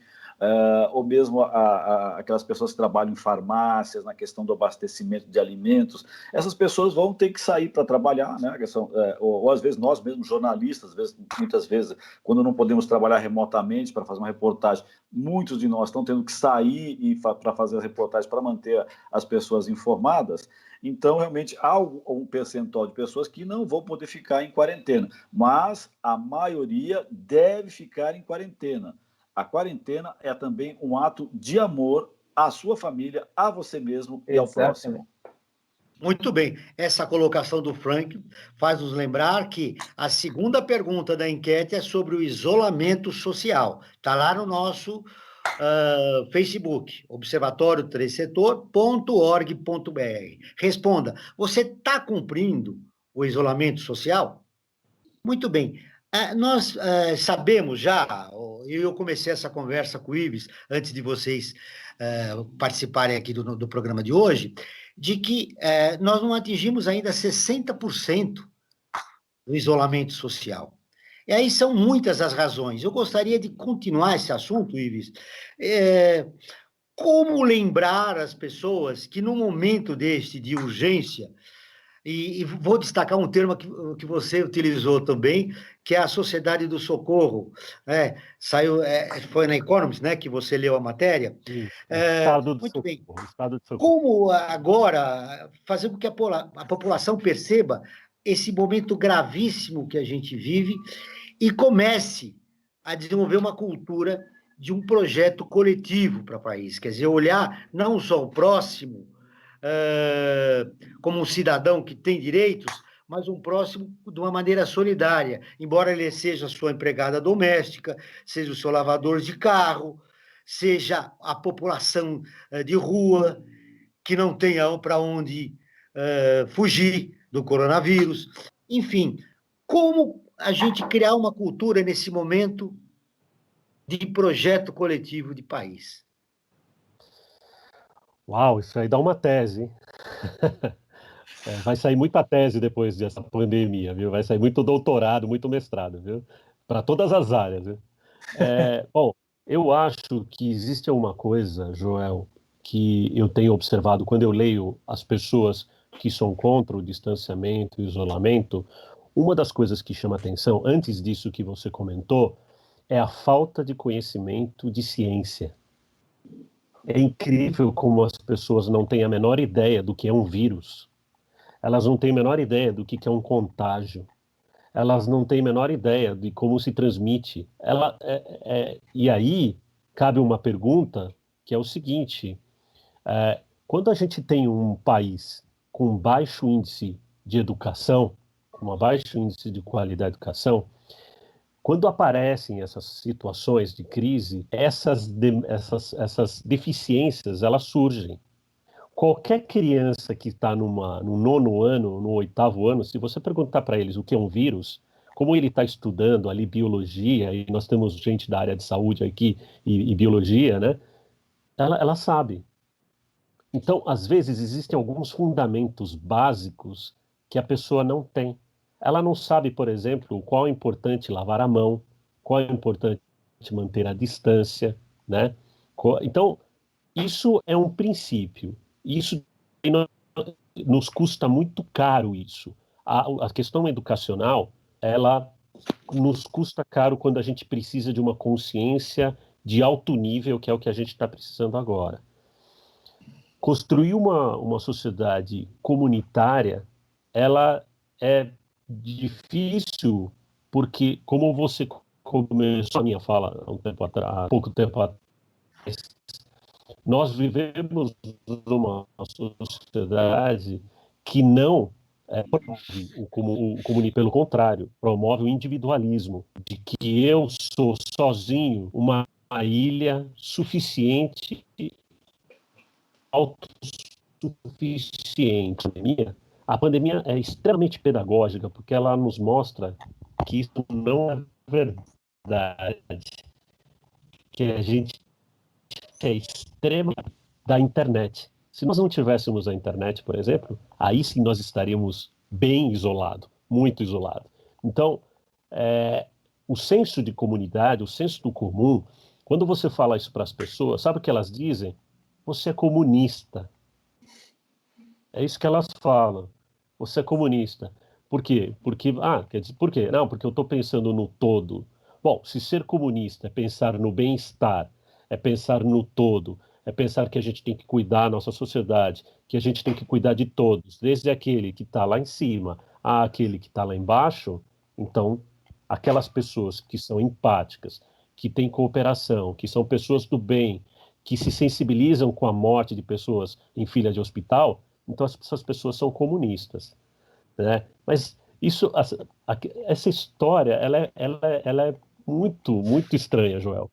[SPEAKER 4] ou mesmo aquelas pessoas que trabalham em farmácias, na questão do abastecimento de alimentos, essas pessoas vão ter que sair para trabalhar, né? Ou às vezes nós mesmos, jornalistas, muitas vezes, quando não podemos trabalhar remotamente para fazer uma reportagem, muitos de nós estão tendo que sair para fazer as reportagens para manter as pessoas informadas. Então, realmente, há um percentual de pessoas que não vão poder ficar em quarentena, mas a maioria deve ficar em quarentena. A quarentena é também um ato de amor à sua família, a você mesmo e ao próximo.
[SPEAKER 2] Muito bem. Essa colocação do Frank faz nos lembrar que a segunda pergunta da enquete é sobre o isolamento social. Está lá no nosso Facebook, observatório3setor.org.br. Responda, você está cumprindo o isolamento social? Muito bem. Nós sabemos já, eu comecei essa conversa com o Ives, antes de vocês participarem aqui do programa de hoje, de que nós não atingimos ainda 60% do isolamento social. E aí são muitas as razões. Eu gostaria de continuar esse assunto, Ives. Como lembrar as pessoas que, num momento deste de urgência, e vou destacar um termo que você utilizou também, que é a Sociedade do Socorro. Saiu, foi na Economist, né, que você leu a matéria.
[SPEAKER 3] Estado de
[SPEAKER 2] Muito
[SPEAKER 3] socorro,
[SPEAKER 2] bem.
[SPEAKER 3] estado de socorro.
[SPEAKER 2] Como agora fazer com que a população perceba esse momento gravíssimo que a gente vive e comece a desenvolver uma cultura de um projeto coletivo para o país, quer dizer, olhar não só o próximo, como um cidadão que tem direitos, mas um próximo de uma maneira solidária, embora ele seja sua empregada doméstica, seja o seu lavador de carro, seja a população de rua, que não tenha para onde fugir do coronavírus. Enfim, como a gente criar uma cultura nesse momento de projeto coletivo de país?
[SPEAKER 3] Uau, isso aí dá uma tese, hein? Vai sair muita tese depois dessa pandemia, viu? Vai sair muito doutorado, muito mestrado, viu? Para todas as áreas, viu? Bom, eu acho que existe uma coisa, Joel, que eu tenho observado quando eu leio as pessoas que são contra o distanciamento e o isolamento. Uma das coisas que chama atenção, antes disso que você comentou, é a falta de conhecimento de ciência. É incrível como as pessoas não têm a menor ideia do que é um vírus. Elas não têm a menor ideia do que é um contágio. Elas não têm a menor ideia de como se transmite. E aí cabe uma pergunta que é o seguinte: quando a gente tem um país com baixo índice de educação, com um baixo índice de qualidade da educação, quando aparecem essas situações de crise, essas deficiências, elas surgem. Qualquer criança que está no 9º ano, no 8º ano, se você perguntar para eles o que é um vírus, como ele está estudando ali biologia, e nós temos gente da área de saúde aqui e biologia, né? Ela sabe. Então, às vezes, existem alguns fundamentos básicos que a pessoa não tem. Ela não sabe, por exemplo, qual é importante lavar a mão, qual é importante manter a distância, né? Então, isso é um princípio. Isso nos custa muito caro isso. A questão educacional, ela nos custa caro quando a gente precisa de uma consciência de alto nível, que é o que a gente está precisando agora. Construir uma sociedade comunitária, ela é difícil, porque, como você começou a minha fala há pouco tempo atrás, nós vivemos numa sociedade que não promove o comunismo, pelo contrário, promove o individualismo, de que eu sou sozinho uma ilha suficiente, autossuficiente. A pandemia é extremamente pedagógica, porque ela nos mostra que isso não é verdade, que a gente é extrema da internet. Se nós não tivéssemos a internet, por exemplo, aí sim nós estaríamos bem isolados, muito isolados. Então, o senso de comunidade, o senso do comum, quando você fala isso para as pessoas, sabe o que elas dizem? Você é comunista. É isso que elas falam. Você é comunista. Por quê? Quer dizer, por quê? Não, porque eu estou pensando no todo. Bom, se ser comunista é pensar no bem-estar, é pensar no todo, é pensar que a gente tem que cuidar da nossa sociedade, que a gente tem que cuidar de todos, desde aquele que está lá em cima àquele que está lá embaixo, então, aquelas pessoas que são empáticas, que têm cooperação, que são pessoas do bem, que se sensibilizam com a morte de pessoas em fila de hospital, então essas pessoas são comunistas, né? Mas essa história, ela é muito, muito estranha, Joel.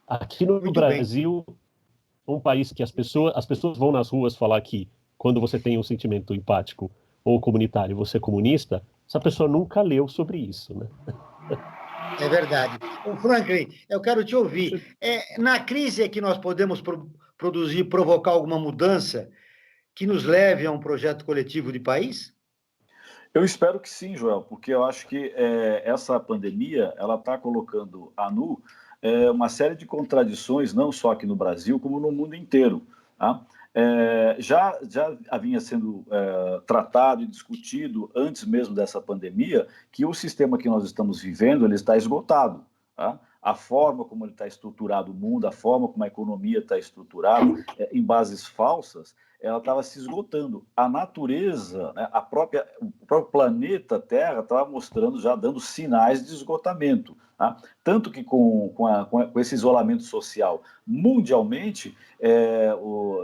[SPEAKER 3] Aqui no
[SPEAKER 2] Muito bem.
[SPEAKER 3] Brasil, um país que as pessoas vão nas ruas falar que quando você tem um sentimento empático ou comunitário, você é comunista, essa pessoa nunca leu sobre isso, né?
[SPEAKER 2] É verdade. Ô, Franklin, eu quero te ouvir. Na crise é que nós podemos produzir, provocar alguma mudança que nos leve a um projeto coletivo de país?
[SPEAKER 4] Eu espero que sim, Joel, porque eu acho que essa pandemia ela está colocando a nu uma série de contradições, não só aqui no Brasil, como no mundo inteiro. Tá? Já havia sendo tratado e discutido antes mesmo dessa pandemia que o sistema que nós estamos vivendo ele está esgotado. Tá? A forma como ele está estruturado o mundo, a forma como a economia está estruturada em bases falsas, ela estava se esgotando. A natureza, né, o próprio planeta Terra estava mostrando, já dando sinais de esgotamento. Tá? Tanto que com esse isolamento social mundialmente,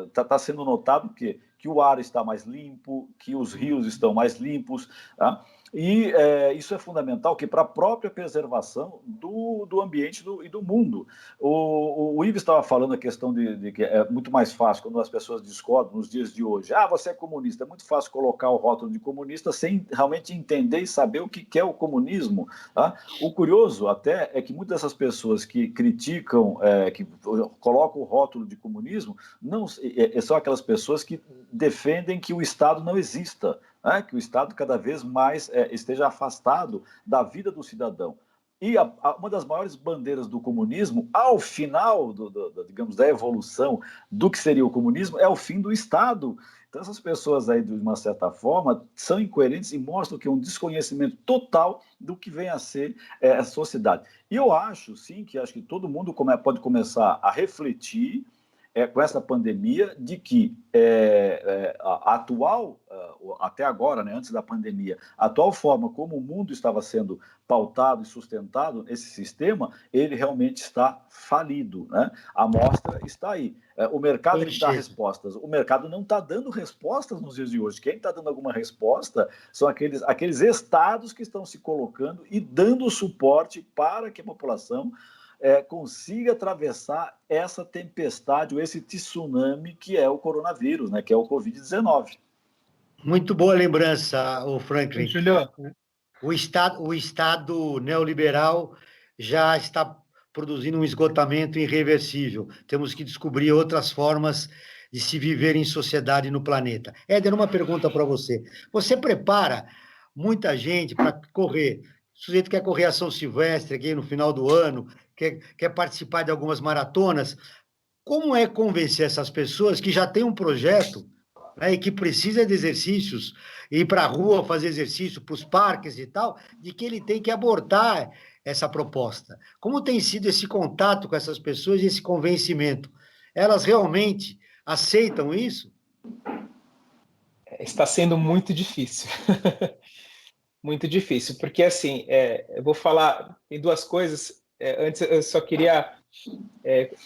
[SPEAKER 4] está sendo notado que o ar está mais limpo, que os rios estão mais limpos, tá? E isso é fundamental para a própria preservação do ambiente e do mundo. O Ives estava falando a questão de que é muito mais fácil quando as pessoas discordam nos dias de hoje. Você é comunista. É muito fácil colocar o rótulo de comunista sem realmente entender e saber o que é o comunismo. Tá? O curioso até é que muitas dessas pessoas que criticam, que colocam o rótulo de comunismo, não são aquelas pessoas que defendem que o Estado não exista. Que o Estado cada vez mais esteja afastado da vida do cidadão. E uma das maiores bandeiras do comunismo, ao final, digamos, da evolução do que seria o comunismo, é o fim do Estado. Então, essas pessoas aí, de uma certa forma, são incoerentes e mostram que é um desconhecimento total do que vem a ser a sociedade. E eu acho, sim, que todo mundo pode começar a refletir com essa pandemia, de que a atual, até agora, né, antes da pandemia, a atual forma como o mundo estava sendo pautado e sustentado, esse sistema, ele realmente está falido, né? A amostra está aí. O mercado que dá respostas. O mercado não está dando respostas nos dias de hoje. Quem está dando alguma resposta são aqueles estados que estão se colocando e dando suporte para que a população consiga atravessar essa tempestade, ou esse tsunami que é o coronavírus, né, que é o Covid-19.
[SPEAKER 2] Muito boa lembrança, o Franklin.
[SPEAKER 5] Julio.
[SPEAKER 2] O Estado neoliberal já está produzindo um esgotamento irreversível. Temos que descobrir outras formas de se viver em sociedade no planeta. Éder, uma pergunta para você. Você prepara muita gente para correr? O sujeito quer correr a São Silvestre aqui no final do ano, quer participar de algumas maratonas. Como é convencer essas pessoas que já têm um projeto, né, e que precisa de exercícios, ir para a rua fazer exercício, para os parques e tal, de que ele tem que abortar essa proposta? Como tem sido esse contato com essas pessoas e esse convencimento? Elas realmente aceitam isso?
[SPEAKER 5] Está sendo muito difícil. Muito difícil, porque assim, eu vou falar em duas coisas. Antes, eu só queria,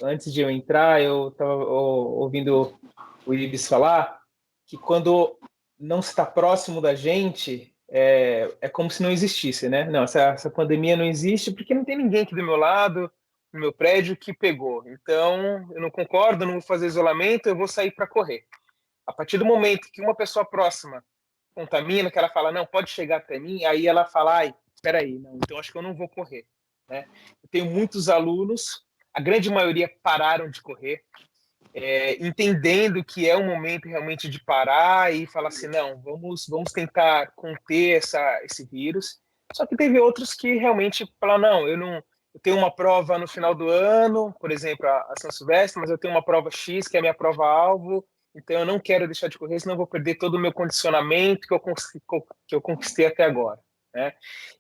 [SPEAKER 5] antes de eu entrar, eu estava ouvindo o Ibis falar que quando não está próximo da gente, é como se não existisse, né? Não, essa pandemia não existe porque não tem ninguém aqui do meu lado, no meu prédio, que pegou. Então, eu não concordo, não vou fazer isolamento, eu vou sair para correr. A partir do momento que uma pessoa próxima contamina, que ela fala, não, pode chegar até mim, aí ela fala, ai, espera aí, não, então acho que eu não vou correr, né? Eu tenho muitos alunos, a grande maioria pararam de correr, entendendo que é um momento realmente de parar e falar assim, não, vamos tentar conter esse vírus. Só que teve outros que realmente falaram, não, eu tenho uma prova no final do ano, por exemplo, a São Silvestre, mas eu tenho uma prova X, que é a minha prova-alvo, então eu não quero deixar de correr, senão eu vou perder todo o meu condicionamento que eu conquistei até agora, né?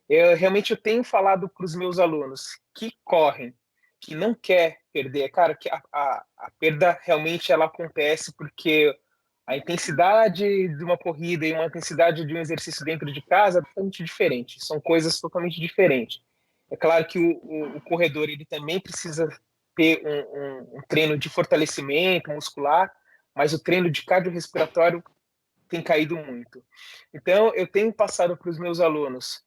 [SPEAKER 5] Eu tenho falado para os meus alunos que correm, que não quer perder, cara, que a perda realmente ela acontece porque a intensidade de uma corrida e uma intensidade de um exercício dentro de casa é totalmente diferente, são coisas totalmente diferentes. É claro que o corredor ele também precisa ter um treino de fortalecimento muscular, mas o treino de cardiorrespiratório tem caído muito. Então, eu tenho passado para os meus alunos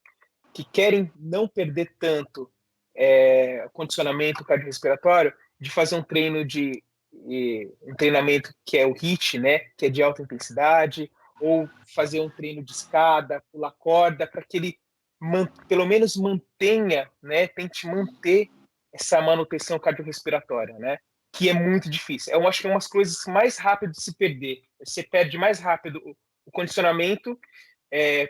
[SPEAKER 5] que querem não perder tanto condicionamento cardiorrespiratório, de fazer um treinamento que é o HIIT, né, que é de alta intensidade, ou fazer um treino de escada, pular corda, para que ele pelo menos mantenha, né, tente manter essa manutenção cardiorrespiratória, né, que é muito difícil. Eu acho que é umas coisas mais rápidas de se perder. Você perde mais rápido o condicionamento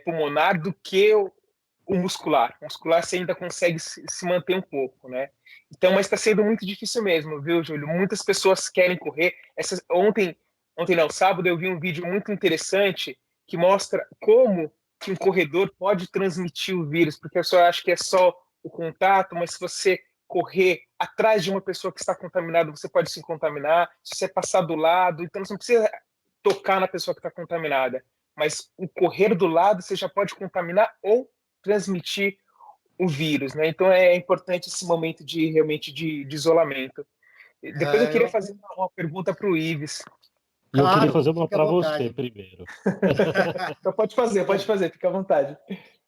[SPEAKER 5] pulmonar do que o muscular. O muscular você ainda consegue se manter um pouco, né? Então, mas está sendo muito difícil mesmo, viu, Júlio? Muitas pessoas querem correr. Ontem não, sábado, eu vi um vídeo muito interessante que mostra como que um corredor pode transmitir o vírus, porque a pessoa acha que é só o contato, mas se você correr atrás de uma pessoa que está contaminada, você pode se contaminar. Se você passar do lado, então você não precisa tocar na pessoa que está contaminada, mas o correr do lado você já pode contaminar ou transmitir o vírus, né? Então é importante esse momento realmente de isolamento. Depois eu queria fazer uma pergunta para o Ives.
[SPEAKER 3] E eu queria fazer uma para você primeiro.
[SPEAKER 5] Então pode fazer, fica à vontade.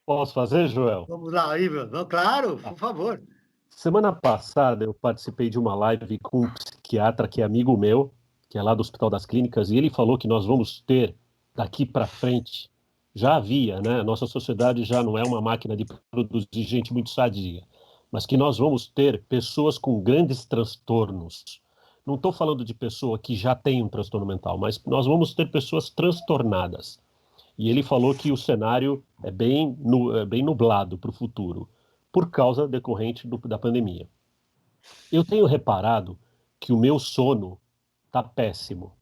[SPEAKER 3] Posso fazer, Joel?
[SPEAKER 2] Vamos lá, Ives. Claro, por favor.
[SPEAKER 3] Semana passada eu participei de uma live com um psiquiatra que é amigo meu, que é lá do Hospital das Clínicas, e ele falou que nós vamos ter, daqui para frente, já havia, né? Nossa sociedade já não é uma máquina de produzir gente muito sadia, mas que nós vamos ter pessoas com grandes transtornos. Não estou falando de pessoa que já tem um transtorno mental, mas nós vamos ter pessoas transtornadas. E ele falou que o cenário é bem nublado para o futuro, por causa decorrente da pandemia. Eu tenho reparado que o meu sono está péssimo.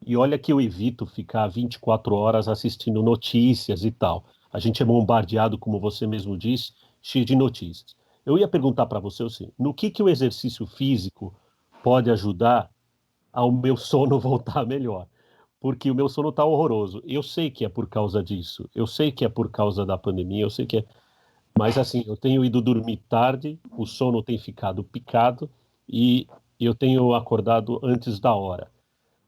[SPEAKER 3] E olha que eu evito ficar 24 horas assistindo notícias e tal. A gente é bombardeado, como você mesmo disse, cheio de notícias. Eu ia perguntar para você assim, no que o exercício físico pode ajudar ao meu sono voltar melhor. Porque o meu sono está horroroso. Eu sei que é por causa disso. Eu sei que é por causa da pandemia. Eu sei que é. Mas assim, eu tenho ido dormir tarde, o sono tem ficado picado e eu tenho acordado antes da hora.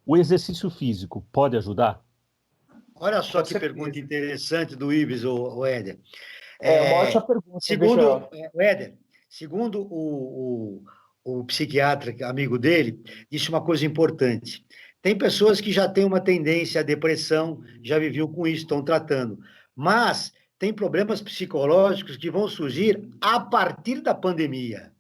[SPEAKER 3] O exercício físico pode ajudar?
[SPEAKER 2] Olha só
[SPEAKER 5] Com
[SPEAKER 2] que pergunta
[SPEAKER 5] certeza.
[SPEAKER 2] interessante do Ives, o Éder.
[SPEAKER 5] É uma ótima pergunta, viu, Joel?
[SPEAKER 2] O Éder, segundo o psiquiatra, amigo dele, disse uma coisa importante. Tem pessoas que já têm uma tendência à depressão, já viviam com isso, estão tratando. Mas tem problemas psicológicos que vão surgir a partir da pandemia.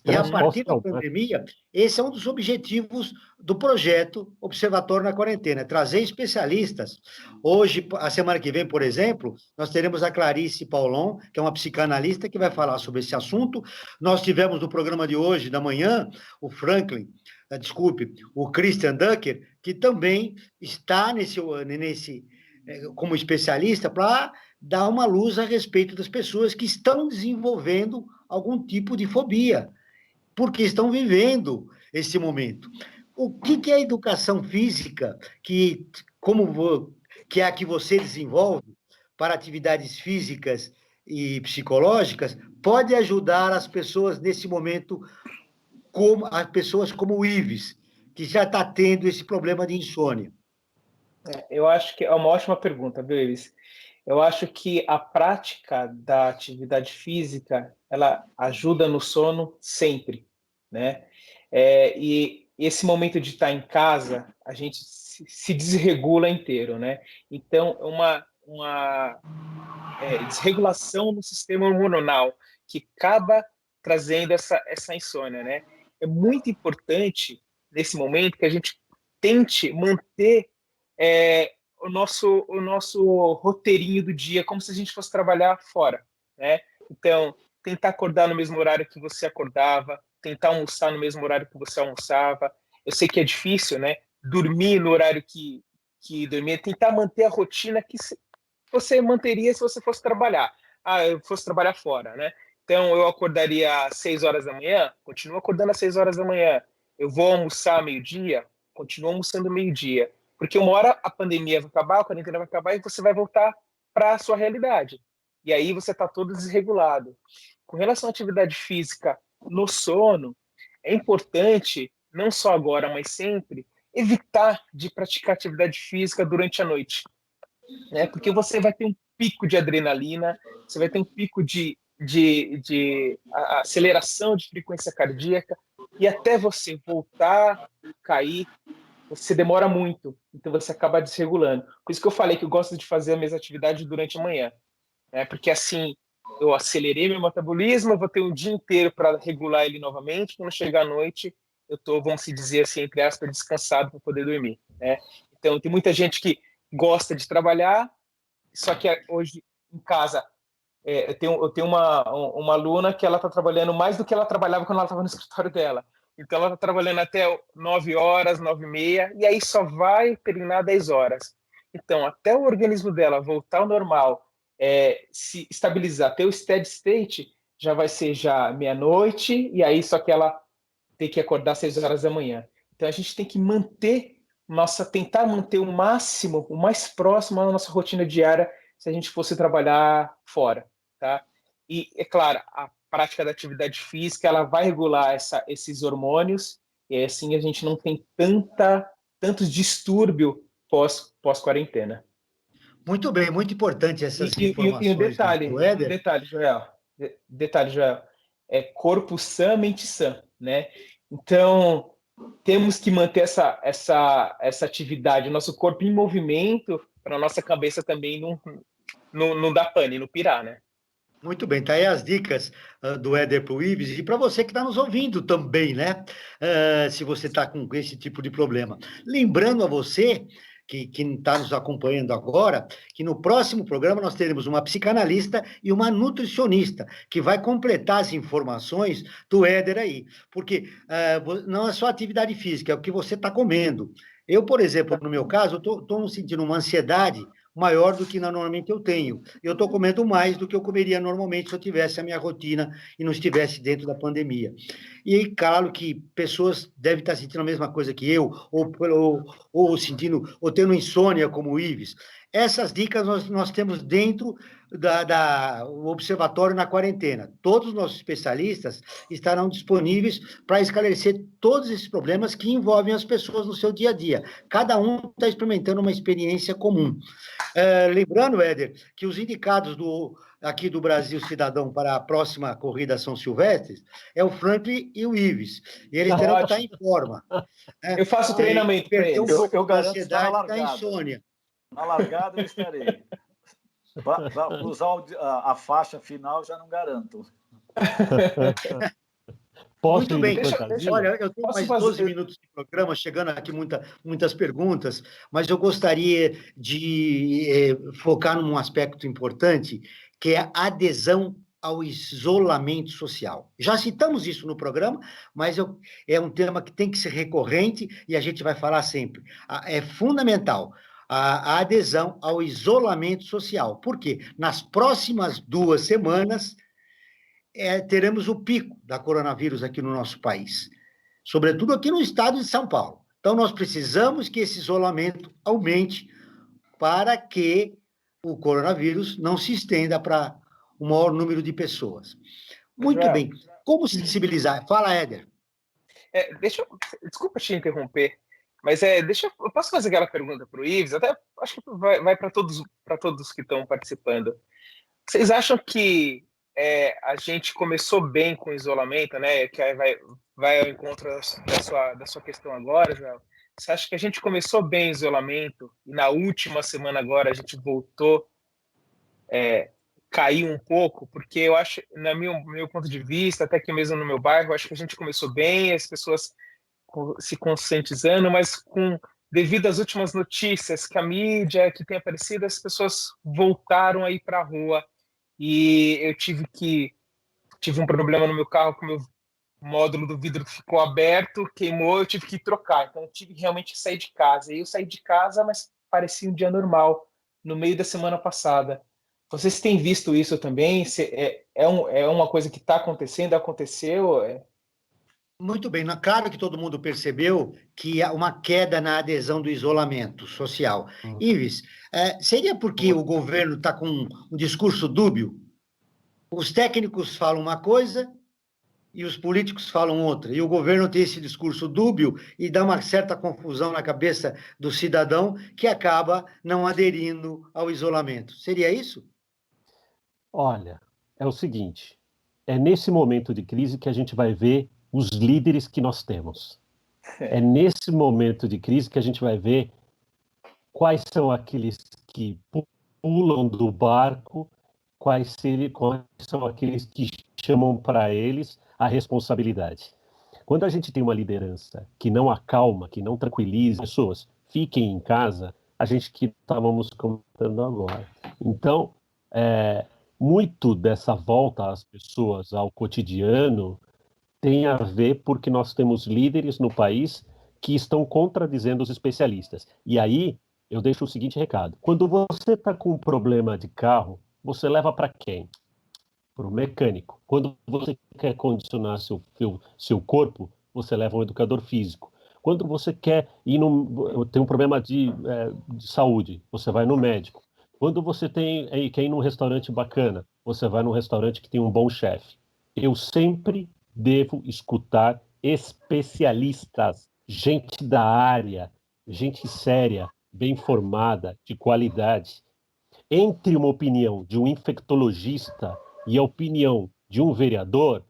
[SPEAKER 2] E a
[SPEAKER 3] Estresse
[SPEAKER 2] partir da
[SPEAKER 3] pós-pronto, né?
[SPEAKER 2] pandemia, esse é um dos objetivos do projeto Observatório na Quarentena, trazer especialistas. Hoje, a semana que vem, por exemplo, nós teremos a Clarice Paulon, que é uma psicanalista que vai falar sobre esse assunto. Nós tivemos no programa de hoje, da manhã, o Franklin, o Christian Ducker, que também está como especialista para dar uma luz a respeito das pessoas que estão desenvolvendo algum tipo de fobia, porque estão vivendo esse momento. O que é a educação física, que é a que você desenvolve para atividades físicas e psicológicas, pode ajudar as pessoas nesse momento, como as pessoas como o Ives, que já está tendo esse problema de insônia?
[SPEAKER 5] Eu acho que é uma ótima pergunta, viu, Iris? Eu acho que a prática da atividade física, ela ajuda no sono sempre, né? E esse momento de estar em casa, a gente se desregula inteiro, né? Então, uma desregulação no sistema hormonal que acaba trazendo essa insônia, né? É muito importante, nesse momento, que a gente tente manter o nosso roteirinho do dia, como se a gente fosse trabalhar fora, né? Então, tentar acordar no mesmo horário que você acordava, tentar almoçar no mesmo horário que você almoçava. Eu sei que é difícil, né? Dormir no horário que dormia, tentar manter a rotina que você manteria se você fosse trabalhar. Ah, eu fosse trabalhar fora, né? Então, eu acordaria às 6 horas da manhã, continuo acordando às 6 horas da manhã. Eu vou almoçar meio-dia, continuo almoçando meio-dia. Porque uma hora a pandemia vai acabar, a quarentena vai acabar e você vai voltar para a sua realidade. E aí você está todo desregulado. Com relação à atividade física no sono, é importante, não só agora, mas sempre, evitar de praticar atividade física durante a noite, né? Porque você vai ter um pico de adrenalina, você vai ter um pico de aceleração de frequência cardíaca, e até você voltar a cair, você demora muito, então você acaba desregulando. Por isso que eu falei que eu gosto de fazer as minhas atividades durante a manhã, né? Porque assim eu acelerei meu metabolismo, eu vou ter um dia inteiro para regular ele novamente, quando chegar à noite eu tô, vamos se dizer assim, entre aspas, descansado para poder dormir, né? Então tem muita gente que gosta de trabalhar, só que hoje em casa eu tenho uma aluna que ela está trabalhando mais do que ela trabalhava quando ela estava no escritório dela. Então ela está trabalhando até 9 horas, 9h30, e aí só vai terminar 10 horas. Então, até o organismo dela voltar ao normal, se estabilizar, ter o steady state, já vai ser já meia-noite, e aí só que ela tem que acordar às 6 horas da manhã. Então a gente tem que tentar manter o máximo, o mais próximo à nossa rotina diária, se a gente fosse trabalhar fora, tá? E, é claro, a prática da atividade física, ela vai regular esses hormônios, e assim a gente não tem tantos distúrbio pós-quarentena.
[SPEAKER 2] Muito bem, muito importante essas
[SPEAKER 5] E um
[SPEAKER 2] informações do Éder.
[SPEAKER 5] detalhe, Joel, é corpo sã, mente sã, né? Então, temos que manter essa atividade, nosso corpo em movimento, para a nossa cabeça também não dar pane, não pirar, né?
[SPEAKER 2] Muito bem, tá aí as dicas do Éder para o Ives e para você que está nos ouvindo também, né? Se você está com esse tipo de problema. Lembrando a você que está nos acompanhando agora, que no próximo programa nós teremos uma psicanalista e uma nutricionista, que vai completar as informações do Éder aí. Porque não é só atividade física, é o que você está comendo. Eu, por exemplo, no meu caso, estou sentindo uma ansiedade maior do que normalmente eu tenho. Eu estou comendo mais do que eu comeria normalmente se eu tivesse a minha rotina e não estivesse dentro da pandemia. E claro que pessoas devem estar sentindo a mesma coisa que eu, ou sentindo, ou tendo insônia como o Ives. Essas dicas nós temos dentro do Observatório na Quarentena. Todos os nossos especialistas estarão disponíveis para esclarecer todos esses problemas que envolvem as pessoas no seu dia a dia. Cada um está experimentando uma experiência comum. Lembrando, Éder, que os indicados aqui do Brasil Cidadão para a próxima corrida São Silvestres é o Franklin e o Ives. E eles terão que estar em forma.
[SPEAKER 5] Eu faço treinamento para eles.
[SPEAKER 2] Um pouco da ansiedade e da insônia.
[SPEAKER 4] Na largada eu estarei. Para usar a faixa final, já não garanto.
[SPEAKER 3] Posso
[SPEAKER 2] Muito bem.
[SPEAKER 3] Olha,
[SPEAKER 2] eu tenho mais 12 minutos de programa, chegando aqui muitas perguntas, mas eu gostaria de focar num aspecto importante, que é a adesão ao isolamento social. Já citamos isso no programa, mas é um tema que tem que ser recorrente e a gente vai falar sempre. É fundamental a adesão ao isolamento social. Por quê? Nas próximas 2 semanas, teremos o pico da coronavírus aqui no nosso país, sobretudo aqui no estado de São Paulo. Então, nós precisamos que esse isolamento aumente para que o coronavírus não se estenda para o maior número de pessoas. Muito bem. Como sensibilizar? Fala, Éder.
[SPEAKER 5] Desculpa te interromper, mas eu posso fazer aquela pergunta para o Ives? Até acho que vai para todos que estão participando. Vocês acham que a gente começou bem com o isolamento, né? Que aí vai ao encontro da sua questão agora, Joel. Você acha que a gente começou bem o isolamento e na última semana agora a gente voltou cair um pouco? Porque eu acho, no meu ponto de vista, até que mesmo no meu bairro, eu acho que a gente começou bem, as pessoas se conscientizando, mas devido às últimas notícias que a mídia que tem aparecido, as pessoas voltaram a ir para a rua. E eu tive um problema no meu carro, que o meu módulo do vidro ficou aberto, queimou, eu tive que trocar. Então eu tive realmente que sair de casa. E eu saí de casa, mas parecia um dia normal, no meio da semana passada. Vocês têm visto isso também? É uma coisa que está acontecendo, aconteceu?
[SPEAKER 2] Muito bem. Claro que todo mundo percebeu que há uma queda na adesão do isolamento social. Ives, seria porque o governo está com um discurso dúbio? Os técnicos falam uma coisa e os políticos falam outra. E o governo tem esse discurso dúbio e dá uma certa confusão na cabeça do cidadão que acaba não aderindo ao isolamento. Seria isso?
[SPEAKER 3] Olha, é o seguinte, é nesse momento de crise que a gente vai ver os líderes que nós temos. É nesse momento de crise que a gente vai ver quais são aqueles que pulam do barco, quais são aqueles que chamam para eles a responsabilidade. Quando a gente tem uma liderança que não acalma, que não tranquiliza as pessoas, fiquem em casa, a gente que estávamos comentando agora. Então, muito dessa volta às pessoas, ao cotidiano, tem a ver porque nós temos líderes no país que estão contradizendo os especialistas. E aí, eu deixo o seguinte recado. Quando você está com um problema de carro, você leva para quem? Para o mecânico. Quando você quer condicionar seu corpo, você leva um educador físico. Quando você quer tem um problema de saúde, você vai no médico. Quando você quer ir num restaurante bacana, você vai num restaurante que tem um bom chefe. Eu sempre devo escutar especialistas, gente da área, gente séria, bem formada, de qualidade. Entre uma opinião de um infectologista e a opinião de um vereador,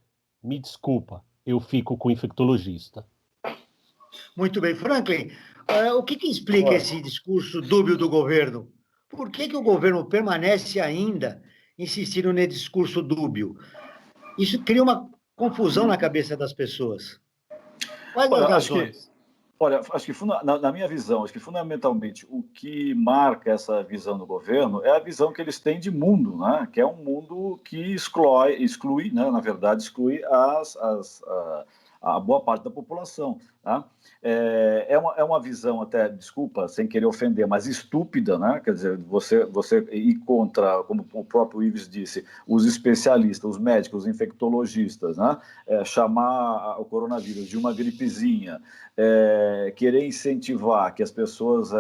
[SPEAKER 3] me desculpa, eu fico com o infectologista.
[SPEAKER 2] Muito bem. Franklin, o que explica esse discurso dúbio do governo? Por que o governo permanece ainda insistindo nesse discurso dúbio? Isso cria uma confusão na cabeça das pessoas. Quais as razões?
[SPEAKER 4] Acho que na minha visão, acho que fundamentalmente o que marca essa visão do governo é a visão que eles têm de mundo, né? Que é um mundo que exclui, né? Na verdade, exclui a boa parte da população. Tá? É uma visão até, desculpa, sem querer ofender, mas estúpida, né? Quer dizer, você ir contra, como o próprio Ives disse, os especialistas, os médicos, os infectologistas, né? Chamar o coronavírus de uma gripezinha, querer incentivar que as pessoas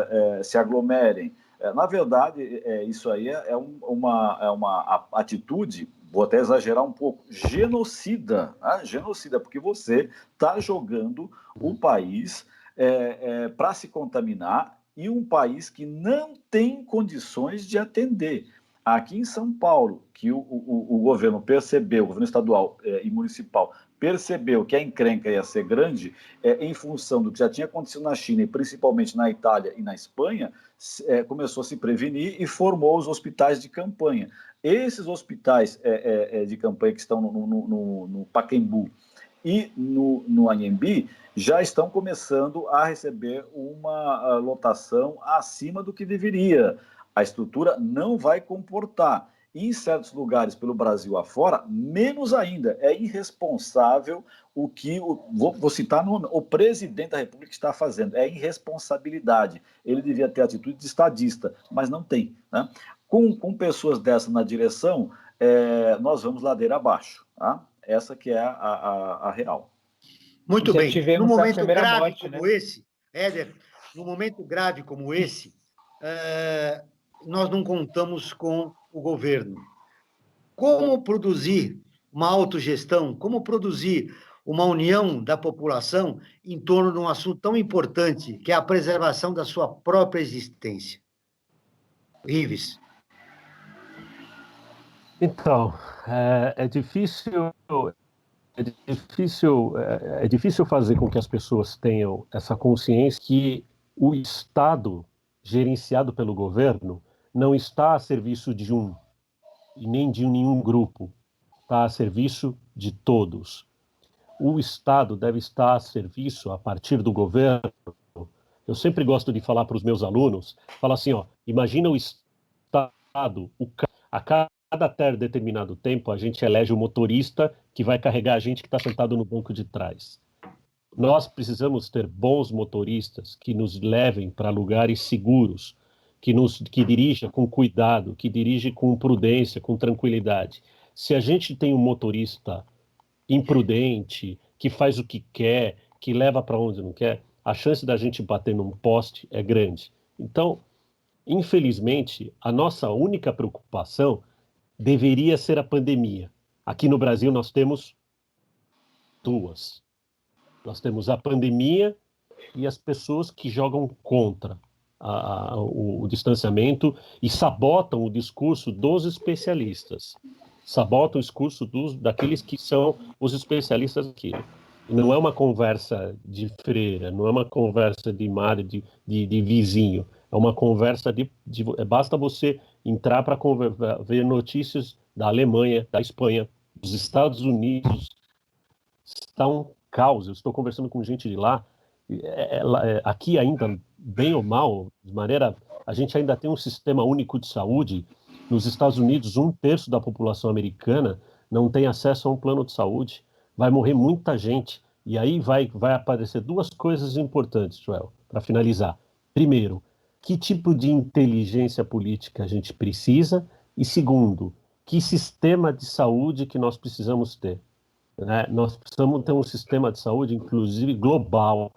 [SPEAKER 4] se aglomerem. Na verdade, isso aí é uma atitude, vou até exagerar um pouco, genocida, né? Genocida, porque você está jogando o país para se contaminar, e um país que não tem condições de atender. Aqui em São Paulo, que o governo percebeu, o governo estadual e municipal percebeu que a encrenca ia ser grande, em função do que já tinha acontecido na China, e principalmente na Itália e na Espanha, começou a se prevenir e formou os hospitais de campanha. Esses hospitais de campanha que estão no Pacaembu e no Anhembi já estão começando a receber uma lotação acima do que deveria. A estrutura não vai comportar. E em certos lugares pelo Brasil afora, menos ainda. É irresponsável o que, vou citar o presidente da República está fazendo. É irresponsabilidade. Ele devia ter atitude de estadista, mas não tem. Né? Com pessoas dessas na direção, nós vamos ladeira abaixo. Tá? Essa que é a real.
[SPEAKER 2] Muito bem.
[SPEAKER 5] Tivemos
[SPEAKER 2] num momento grave
[SPEAKER 5] morte,
[SPEAKER 2] como
[SPEAKER 5] né?
[SPEAKER 2] esse, Éder, num momento grave como esse, nós não contamos com o governo. Como produzir uma autogestão, como produzir uma união da população em torno de um assunto tão importante, que é a preservação da sua própria existência? Ives.
[SPEAKER 3] Então, é difícil fazer com que as pessoas tenham essa consciência que o Estado, gerenciado pelo governo, não está a serviço de um e nem de nenhum grupo, está a serviço de todos. O Estado deve estar a serviço, a partir do governo. Eu sempre gosto de falar para os meus alunos, falar assim, imagina o Estado, a cada determinado tempo, a gente elege o motorista que vai carregar a gente que está sentado no banco de trás. Nós precisamos ter bons motoristas que nos levem para lugares seguros, que dirija com cuidado, que dirige com prudência, com tranquilidade. Se a gente tem um motorista imprudente, que faz o que quer, que leva para onde não quer, a chance da gente bater num poste é grande. Então, infelizmente, a nossa única preocupação deveria ser a pandemia. Aqui no Brasil nós temos duas. Nós temos a pandemia e as pessoas que jogam contra o distanciamento e sabotam o discurso dos especialistas. Sabotam o discurso daqueles que são os especialistas aqui. Não é uma conversa de freira, não é uma conversa de mar, de vizinho. É uma conversa basta você entrar para ver notícias da Alemanha, da Espanha, dos Estados Unidos. Está um caos. Eu estou conversando com gente de lá. Aqui ainda, bem ou mal, a gente ainda tem um sistema único de saúde. Nos Estados Unidos, 1/3 da população americana não tem acesso a um plano de saúde. Vai morrer muita gente. E aí vai aparecer duas coisas importantes, Joel, para finalizar. Primeiro, que tipo de inteligência política a gente precisa? E segundo, que sistema de saúde que nós precisamos ter? Né? Nós precisamos ter um sistema de saúde, inclusive global.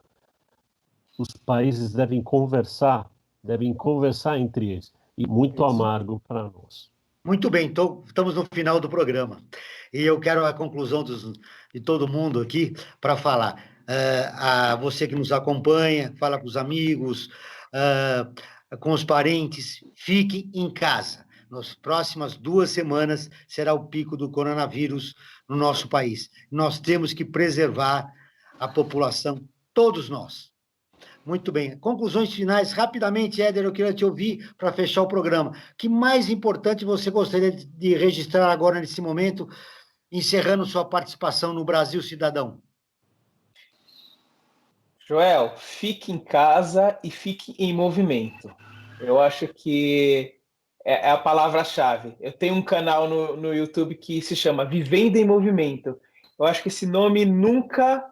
[SPEAKER 3] Os países devem conversar entre eles. E muito amargo para nós.
[SPEAKER 2] Muito bem, então estamos no final do programa. E eu quero a conclusão de todo mundo aqui para falar. A você que nos acompanha, fala com os amigos, com os parentes, fiquem em casa. Nas próximas 2 semanas será o pico do coronavírus no nosso país. Nós temos que preservar a população, todos nós. Muito bem. Conclusões finais, rapidamente, Éder, eu queria te ouvir para fechar o programa. O que mais importante você gostaria de registrar agora, nesse momento, encerrando sua participação no Brasil Cidadão?
[SPEAKER 5] Joel, fique em casa e fique em movimento. Eu acho que é a palavra-chave. Eu tenho um canal no YouTube que se chama Vivendo em Movimento. Eu acho que esse nome nunca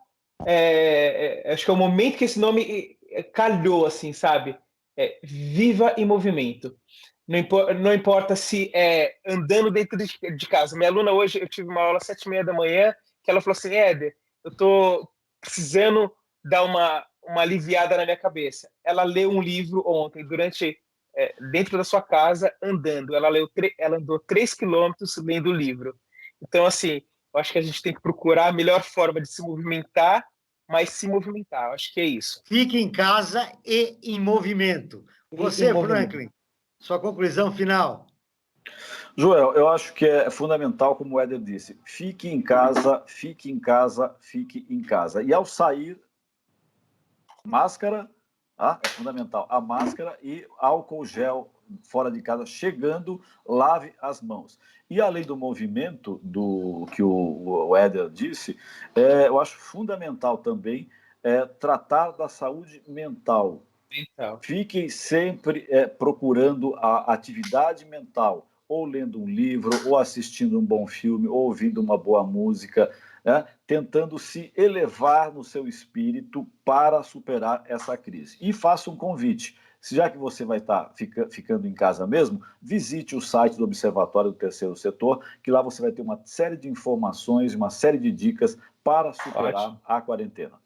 [SPEAKER 5] acho que é o momento que esse nome calhou, assim, sabe? Viva em movimento. Não importa se é andando dentro de casa. Minha aluna hoje, eu tive uma aula às 7h30 da manhã, que ela falou assim, Éder, eu tô precisando dar uma aliviada na minha cabeça. Ela leu um livro ontem, dentro da sua casa, andando. Ela andou 3 quilômetros lendo o livro. Então, assim, eu acho que a gente tem que procurar a melhor forma de se movimentar, mas se movimentar. Eu acho que é isso.
[SPEAKER 2] Fique em casa e em movimento. Você, Franklin, sua conclusão final.
[SPEAKER 4] Joel, eu acho que é fundamental, como o Éder disse, fique em casa, fique em casa, fique em casa. E ao sair, máscara, é fundamental, a máscara e álcool gel fora de casa, chegando, lave as mãos. E além do movimento do que o Éder disse, eu acho fundamental também tratar da saúde mental. Fiquem sempre procurando a atividade mental, ou lendo um livro, ou assistindo um bom filme, ou ouvindo uma boa música, tentando se elevar no seu espírito para superar essa crise. E faça um convite. Já que você vai estar ficando em casa mesmo, visite o site do Observatório do Terceiro Setor, que lá você vai ter uma série de informações, uma série de dicas para superar a quarentena.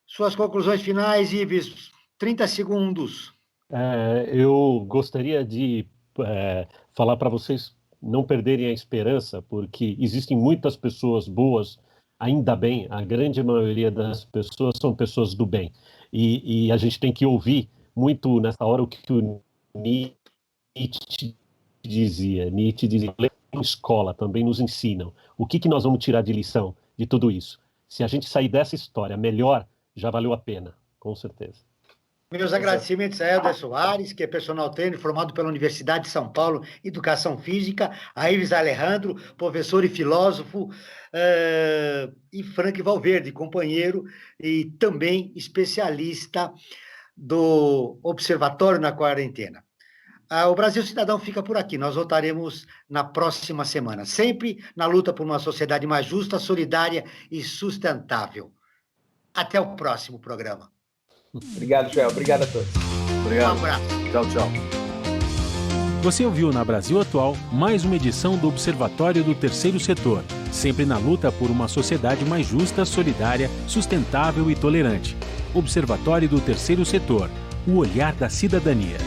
[SPEAKER 2] Suas conclusões finais, Ives, 30 segundos.
[SPEAKER 3] Eu gostaria de falar para vocês não perderem a esperança, porque existem muitas pessoas boas, ainda bem, a grande maioria das pessoas são pessoas do bem. E a gente tem que ouvir muito nessa hora o que o Nietzsche dizia. Nietzsche dizia, na escola também nos ensinam. O que nós vamos tirar de lição de tudo isso? Se a gente sair dessa história melhor, já valeu a pena, com certeza.
[SPEAKER 2] Meus agradecimentos a Éder Soares, que é personal trainer formado pela Universidade de São Paulo, Educação Física, a Ives Alejandro, professor e filósofo, e Frank Valverde, companheiro e também especialista do Observatório na Quarentena. O Brasil Cidadão fica por aqui, nós voltaremos na próxima semana, sempre na luta por uma sociedade mais justa, solidária e sustentável. Até o próximo programa.
[SPEAKER 5] Obrigado, Joel. Obrigado a todos.
[SPEAKER 4] Obrigado.
[SPEAKER 2] Um abraço.
[SPEAKER 4] Tchau, tchau.
[SPEAKER 1] Você ouviu na Brasil Atual mais uma edição do Observatório do Terceiro Setor, sempre na luta por uma sociedade mais justa, solidária, sustentável e tolerante. Observatório do Terceiro Setor, o olhar da cidadania.